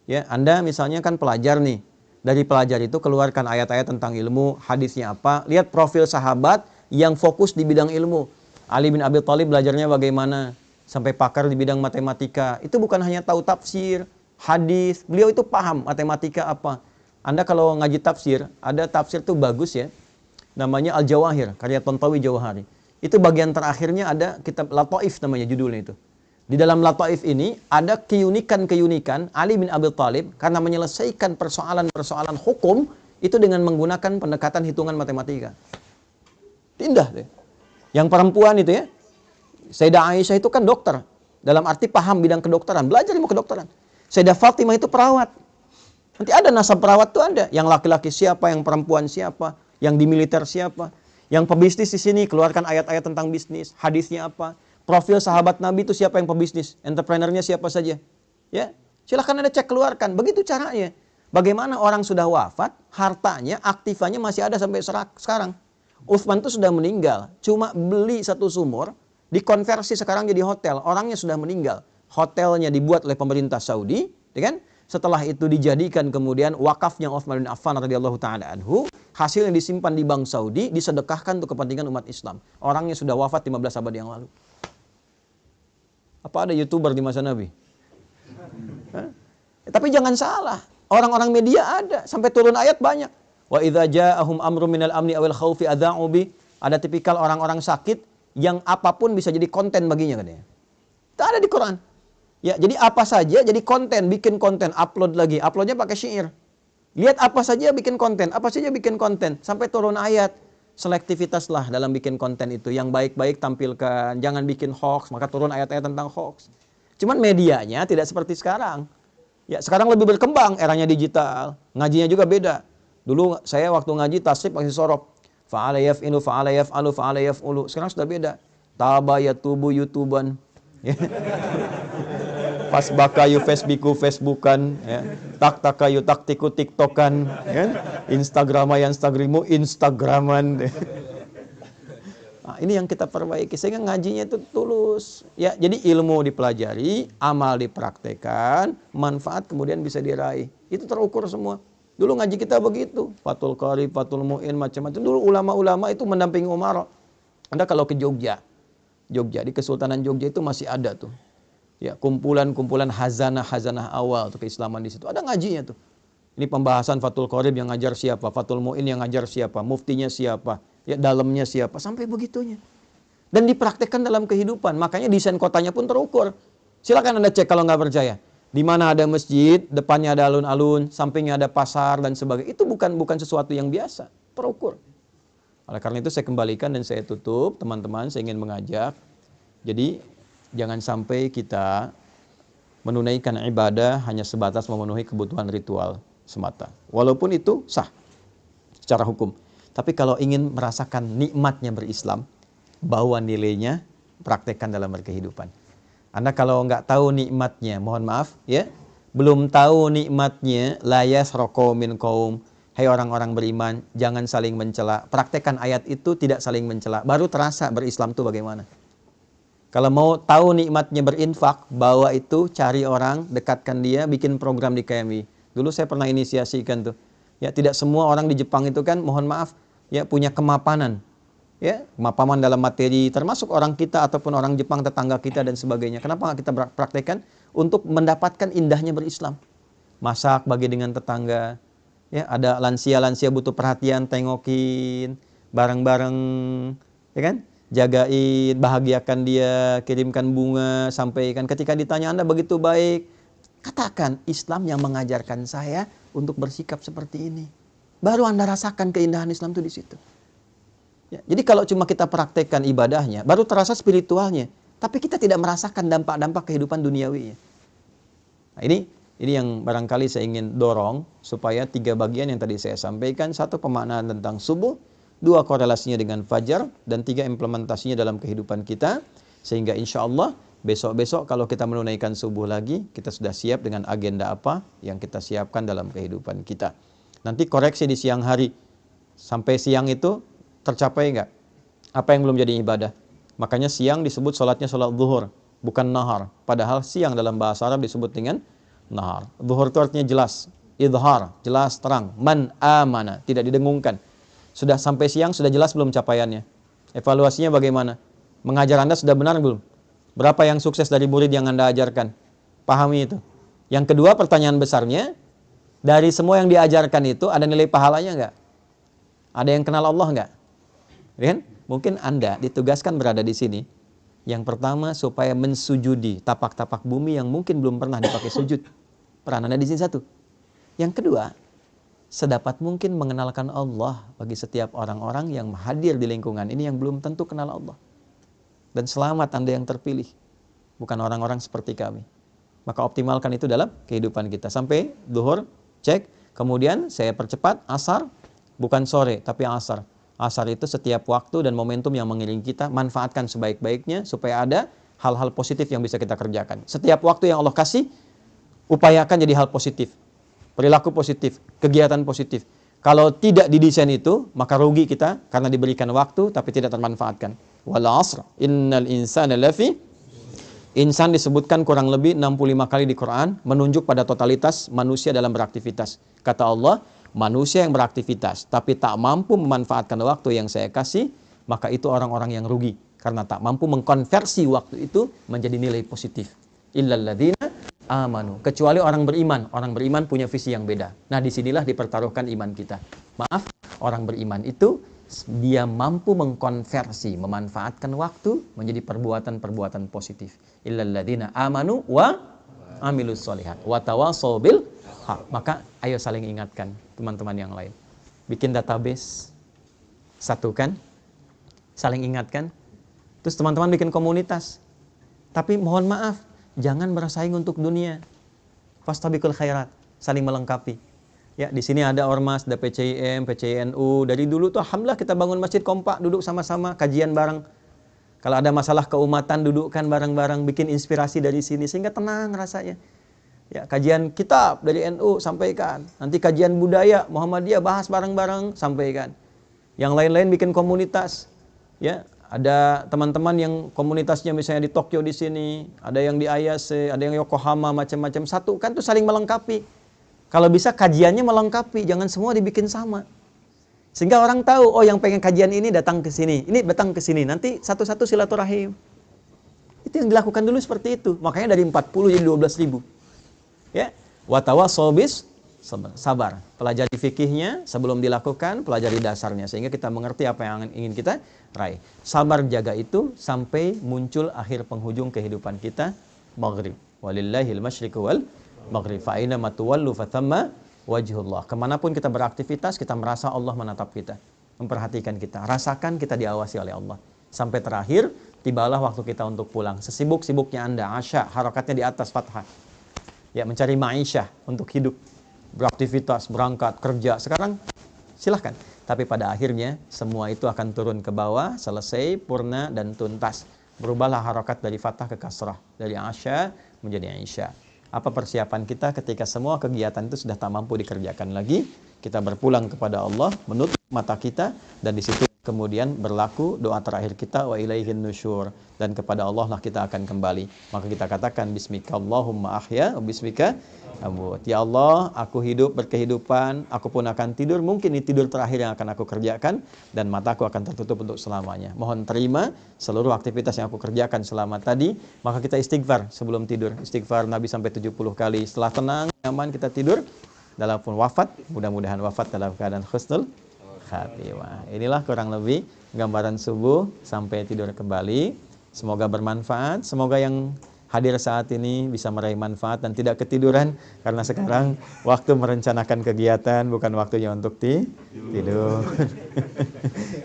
Ya, Anda misalnya kan pelajar nih. Dari pelajar itu keluarkan ayat-ayat tentang ilmu, hadisnya apa. Lihat profil sahabat yang fokus di bidang ilmu. Ali bin Abi Thalib belajarnya bagaimana? Sampai pakar di bidang matematika. Itu bukan hanya tahu tafsir, hadis. Beliau itu paham matematika apa. Anda kalau ngaji tafsir, ada tafsir tuh bagus ya. Namanya Al-Jawahir, karya Tontawi Jawahari. Itu bagian terakhirnya ada kitab Lataif namanya judulnya itu. Di dalam Lataif ini ada keunikan-keunikan Ali bin Abi Thalib karena menyelesaikan persoalan-persoalan hukum itu dengan menggunakan pendekatan hitungan matematika. Indah deh. Yang perempuan itu ya, Sayyidah Aisyah itu kan dokter. Dalam arti paham bidang kedokteran, belajar ilmu kedokteran. Sayyidah Fatimah itu perawat. Nanti ada nasab perawat tuh ada. Yang laki-laki siapa, yang perempuan siapa, yang di militer siapa, yang pebisnis di sini keluarkan ayat-ayat tentang bisnis, hadisnya apa, profil sahabat Nabi itu siapa yang pebisnis, entrepreneurnya siapa saja, ya silahkan Anda cek keluarkan, begitu caranya. Bagaimana orang sudah wafat, hartanya, aktifannya masih ada sampai sekarang. Utsman itu sudah meninggal, cuma beli satu sumur, dikonversi sekarang jadi hotel, orangnya sudah meninggal, hotelnya dibuat oleh pemerintah Saudi, ya kan? Setelah itu dijadikan kemudian wakafnya Utsman bin Affan radhiyallahu taala anhu, hasil yang disimpan di Bank Saudi disedekahkan untuk kepentingan umat Islam. Orangnya sudah wafat 15 abad yang lalu. Apa ada YouTuber di masa Nabi? Tapi jangan salah, orang-orang media ada, sampai turun ayat banyak. Wa idza ja'ahum amrun minal amni awil khaufi adza'u bi. Ada tipikal orang-orang sakit yang apapun bisa jadi konten baginya katanya. Itu ada di Quran. Ya, jadi apa saja jadi konten, bikin konten, upload lagi. Uploadnya pakai syair. Lihat apa saja bikin konten, apa saja bikin konten. Sampai turun ayat. Selektivitaslah dalam bikin konten itu. Yang baik-baik tampilkan, jangan bikin hoax. Maka turun ayat-ayat tentang hoax. Cuman medianya tidak seperti sekarang. Ya, sekarang lebih berkembang, eranya digital. Ngajinya juga beda. Dulu saya waktu ngaji tasrif masih sorop. Fa'ala yaf'inu, fa'ala yaf'alu, fa'ala yaf'ulu. Sekarang sudah beda. Taba yatubu yutuban. Pas bakayu Facebookan, ya. Tak takayu taktiku TikTokan, ya. Instagramu Instagraman. Nah, ini yang kita perbaiki sehingga ngajinya itu tulus. Ya, jadi ilmu dipelajari, amal dipraktekkan, manfaat kemudian bisa diraih. Itu terukur semua. Dulu ngaji kita begitu, Fathul Qarib, Fathul Mu'in, macam-macam. Dulu ulama-ulama itu mendampingi Umar. Anda kalau ke Jogja di Kesultanan Jogja itu masih ada tuh. Ya, kumpulan-kumpulan hazanah awal tuh keislaman di situ. Ada ngajinya tuh. Ini pembahasan Fathul Qarib yang ngajar siapa, Fathul Mu'in yang ngajar siapa, muftinya siapa, ya dalamnya siapa, sampai begitunya. Dan dipraktekkan dalam kehidupan. Makanya desain kotanya pun terukur. Silakan Anda cek kalau nggak percaya. Di mana ada masjid, depannya ada alun-alun, sampingnya ada pasar dan sebagainya. Itu bukan sesuatu yang biasa, terukur. Oleh karena itu saya kembalikan dan saya tutup, teman-teman, saya ingin mengajak. Jadi jangan sampai kita menunaikan ibadah hanya sebatas memenuhi kebutuhan ritual semata. Walaupun itu sah secara hukum. Tapi kalau ingin merasakan nikmatnya berislam, bawa nilainya, praktekkan dalam berkehidupan. Anda kalau nggak tahu nikmatnya, mohon maaf ya, belum tahu nikmatnya, la yasraqu min qaum. Hai orang-orang beriman, jangan saling mencela. Praktekkan ayat itu, tidak saling mencela. Baru terasa berislam itu bagaimana. Kalau mau tahu nikmatnya berinfak, bawa itu, cari orang, dekatkan dia, bikin program di KMI. Dulu saya pernah inisiasikan tuh. Ya, tidak semua orang di Jepang itu kan, mohon maaf, ya punya kemapanan. Ya, kemapanan dalam materi, termasuk orang kita ataupun orang Jepang, tetangga kita dan sebagainya. Kenapa nggak kita praktekkan? untuk mendapatkan indahnya berislam. Masak bagi dengan tetangga, ya, ada lansia-lansia butuh perhatian, tengokin, bareng-bareng, ya kan? Jagain, bahagiakan dia, kirimkan bunga, sampaikan. Ketika ditanya Anda begitu baik, katakan Islam yang mengajarkan saya untuk bersikap seperti ini. Baru Anda rasakan keindahan Islam itu di situ. Ya, jadi kalau cuma kita praktekkan ibadahnya, baru terasa spiritualnya. Tapi kita tidak merasakan dampak-dampak kehidupan duniawinya. Nah, ini yang barangkali saya ingin dorong supaya 3 bagian yang tadi saya sampaikan. 1, pemaknaan tentang subuh. 2, korelasinya dengan fajar. Dan 3, implementasinya dalam kehidupan kita. Sehingga insya Allah besok-besok kalau kita menunaikan subuh lagi, kita sudah siap dengan agenda apa yang kita siapkan dalam kehidupan kita. Nanti koreksi di siang hari. Sampai siang itu tercapai enggak? Apa yang belum jadi ibadah? Makanya siang disebut sholatnya sholat zuhur, bukan nahar. Padahal siang dalam bahasa Arab disebut dengan nahar. Zuhur itu artinya jelas, idhar, jelas, terang. Man amana, tidak didengungkan. Sudah sampai siang, sudah jelas belum capaiannya? Evaluasinya bagaimana? Mengajar Anda sudah benar belum? Berapa yang sukses dari murid yang Anda ajarkan? Pahami itu. Yang kedua, pertanyaan besarnya, dari semua yang diajarkan itu ada nilai pahalanya enggak? Ada yang kenal Allah enggak? Kan? Mungkin Anda ditugaskan berada di sini. Yang pertama, supaya mensujudi tapak-tapak bumi yang mungkin belum pernah dipakai sujud. Peran Anda di sini 1. Yang kedua, sedapat mungkin mengenalkan Allah bagi setiap orang-orang yang hadir di lingkungan ini yang belum tentu kenal Allah. Dan selamat Anda yang terpilih, bukan orang-orang seperti kami. Maka optimalkan itu dalam kehidupan kita. Sampai zuhur, cek. Kemudian saya percepat, asar, bukan sore, tapi asar. Asar itu setiap waktu dan momentum yang mengiringi kita, manfaatkan sebaik-baiknya supaya ada hal-hal positif yang bisa kita kerjakan. Setiap waktu yang Allah kasih, upayakan jadi hal positif. Perilaku positif, kegiatan positif. Kalau tidak didesain itu, maka rugi kita karena diberikan waktu tapi tidak termanfaatkan. Wal 'asr, innal insana lafi. Insan disebutkan kurang lebih 65 kali di Quran, menunjuk pada totalitas manusia dalam beraktivitas. Kata Allah, manusia yang beraktivitas tapi tak mampu memanfaatkan waktu yang saya kasih, maka itu orang-orang yang rugi karena tak mampu mengkonversi waktu itu menjadi nilai positif. Illal ladzina amanu, kecuali orang beriman. Orang beriman punya visi yang beda. Nah, disinilah dipertaruhkan iman kita. Maaf, orang beriman itu dia mampu mengkonversi, memanfaatkan waktu menjadi perbuatan-perbuatan positif. Illal ladzina amanu wa amilus sholihat wa tawashaw bil haq. Maka ayo saling ingatkan teman-teman yang lain. Bikin database, satukan, saling ingatkan. Terus teman-teman bikin komunitas. Tapi mohon maaf, jangan bersaing untuk dunia. Fastabiqul khairat, saling melengkapi. Ya, di sini ada ormas, ada PCIM, PCINU. Dari dulu tuh alhamdulillah kita bangun masjid kompak, duduk sama-sama, kajian bareng. Kalau ada masalah keumatan, dudukkan bareng-bareng, bikin inspirasi dari sini sehingga tenang rasanya. Ya, kajian kitab dari NU sampaikan. Nanti kajian budaya Muhammadiyah bahas bareng-bareng, sampaikan. Yang lain-lain bikin komunitas. Ya, ada teman-teman yang komunitasnya misalnya di Tokyo di sini, ada yang di Ayase, ada yang Yokohama, macam-macam. Satu kan tuh saling melengkapi. Kalau bisa kajiannya melengkapi, jangan semua dibikin sama. Sehingga orang tahu, oh yang pengen kajian ini datang ke sini, ini datang ke sini. Nanti satu-satu silaturahim. Itu yang dilakukan dulu seperti itu. Makanya dari 40 jadi 12.000. Ya, watawassaw bis sabar. Pelajari fikihnya sebelum dilakukan, pelajari dasarnya sehingga kita mengerti apa yang ingin kita raih. Sabar jaga itu sampai muncul akhir penghujung kehidupan kita, maghrib. Walillahil masyriqu wal maghrib. Fa aina ma tuwallu fathamma wajhullah. Kemanapun kita beraktivitas, kita merasa Allah menatap kita, memperhatikan kita. Rasakan kita diawasi oleh Allah. Sampai terakhir, tibalah waktu kita untuk pulang. Sesibuk-sibuknya Anda, asya, harakatnya di atas fathah. Ya, mencari ma'isyah untuk hidup, beraktivitas, berangkat, kerja. Sekarang silahkan. Tapi pada akhirnya semua itu akan turun ke bawah, selesai, purna dan tuntas. Berubahlah harakat dari fathah ke kasrah, dari asya menjadi isya. Apa persiapan kita ketika semua kegiatan itu sudah tak mampu dikerjakan lagi? Kita berpulang kepada Allah, menutup mata kita dan di situ kemudian berlaku doa terakhir kita, wa ilaihin nusyur, dan kepada Allah lah kita akan kembali. Maka kita katakan bismika Allahumma ahya wa bismika amut. Ya Allah, aku hidup berkehidupan, aku pun akan tidur, mungkin ini tidur terakhir yang akan aku kerjakan, dan mataku akan tertutup untuk selamanya. Mohon terima seluruh aktivitas yang aku kerjakan selama tadi. Maka kita istighfar sebelum tidur. Istighfar Nabi sampai 70 kali. Setelah tenang, nyaman, kita tidur. Dalam pun wafat, mudah-mudahan wafat dalam keadaan husnul khatimah. Inilah kurang lebih gambaran subuh sampai tidur kembali. Semoga bermanfaat. Semoga yang hadir saat ini bisa meraih manfaat dan tidak ketiduran, karena sekarang waktu merencanakan kegiatan, bukan waktunya untuk tidur.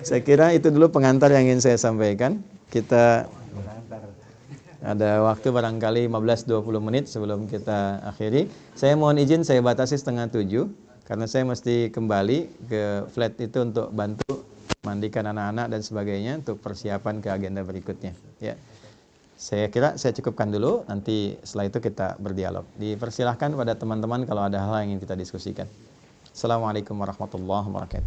Saya kira itu dulu pengantar yang ingin saya sampaikan. Kita ada waktu barangkali 15-20 menit sebelum kita akhiri. Saya mohon izin saya batasi 6:30 karena saya mesti kembali ke flat itu untuk bantu mandikan anak-anak dan sebagainya untuk persiapan ke agenda berikutnya. Ya. Saya kira saya cukupkan dulu, nanti setelah itu kita berdialog. Dipersilahkan pada teman-teman kalau ada hal yang ingin kita diskusikan. Assalamualaikum warahmatullahi wabarakatuh.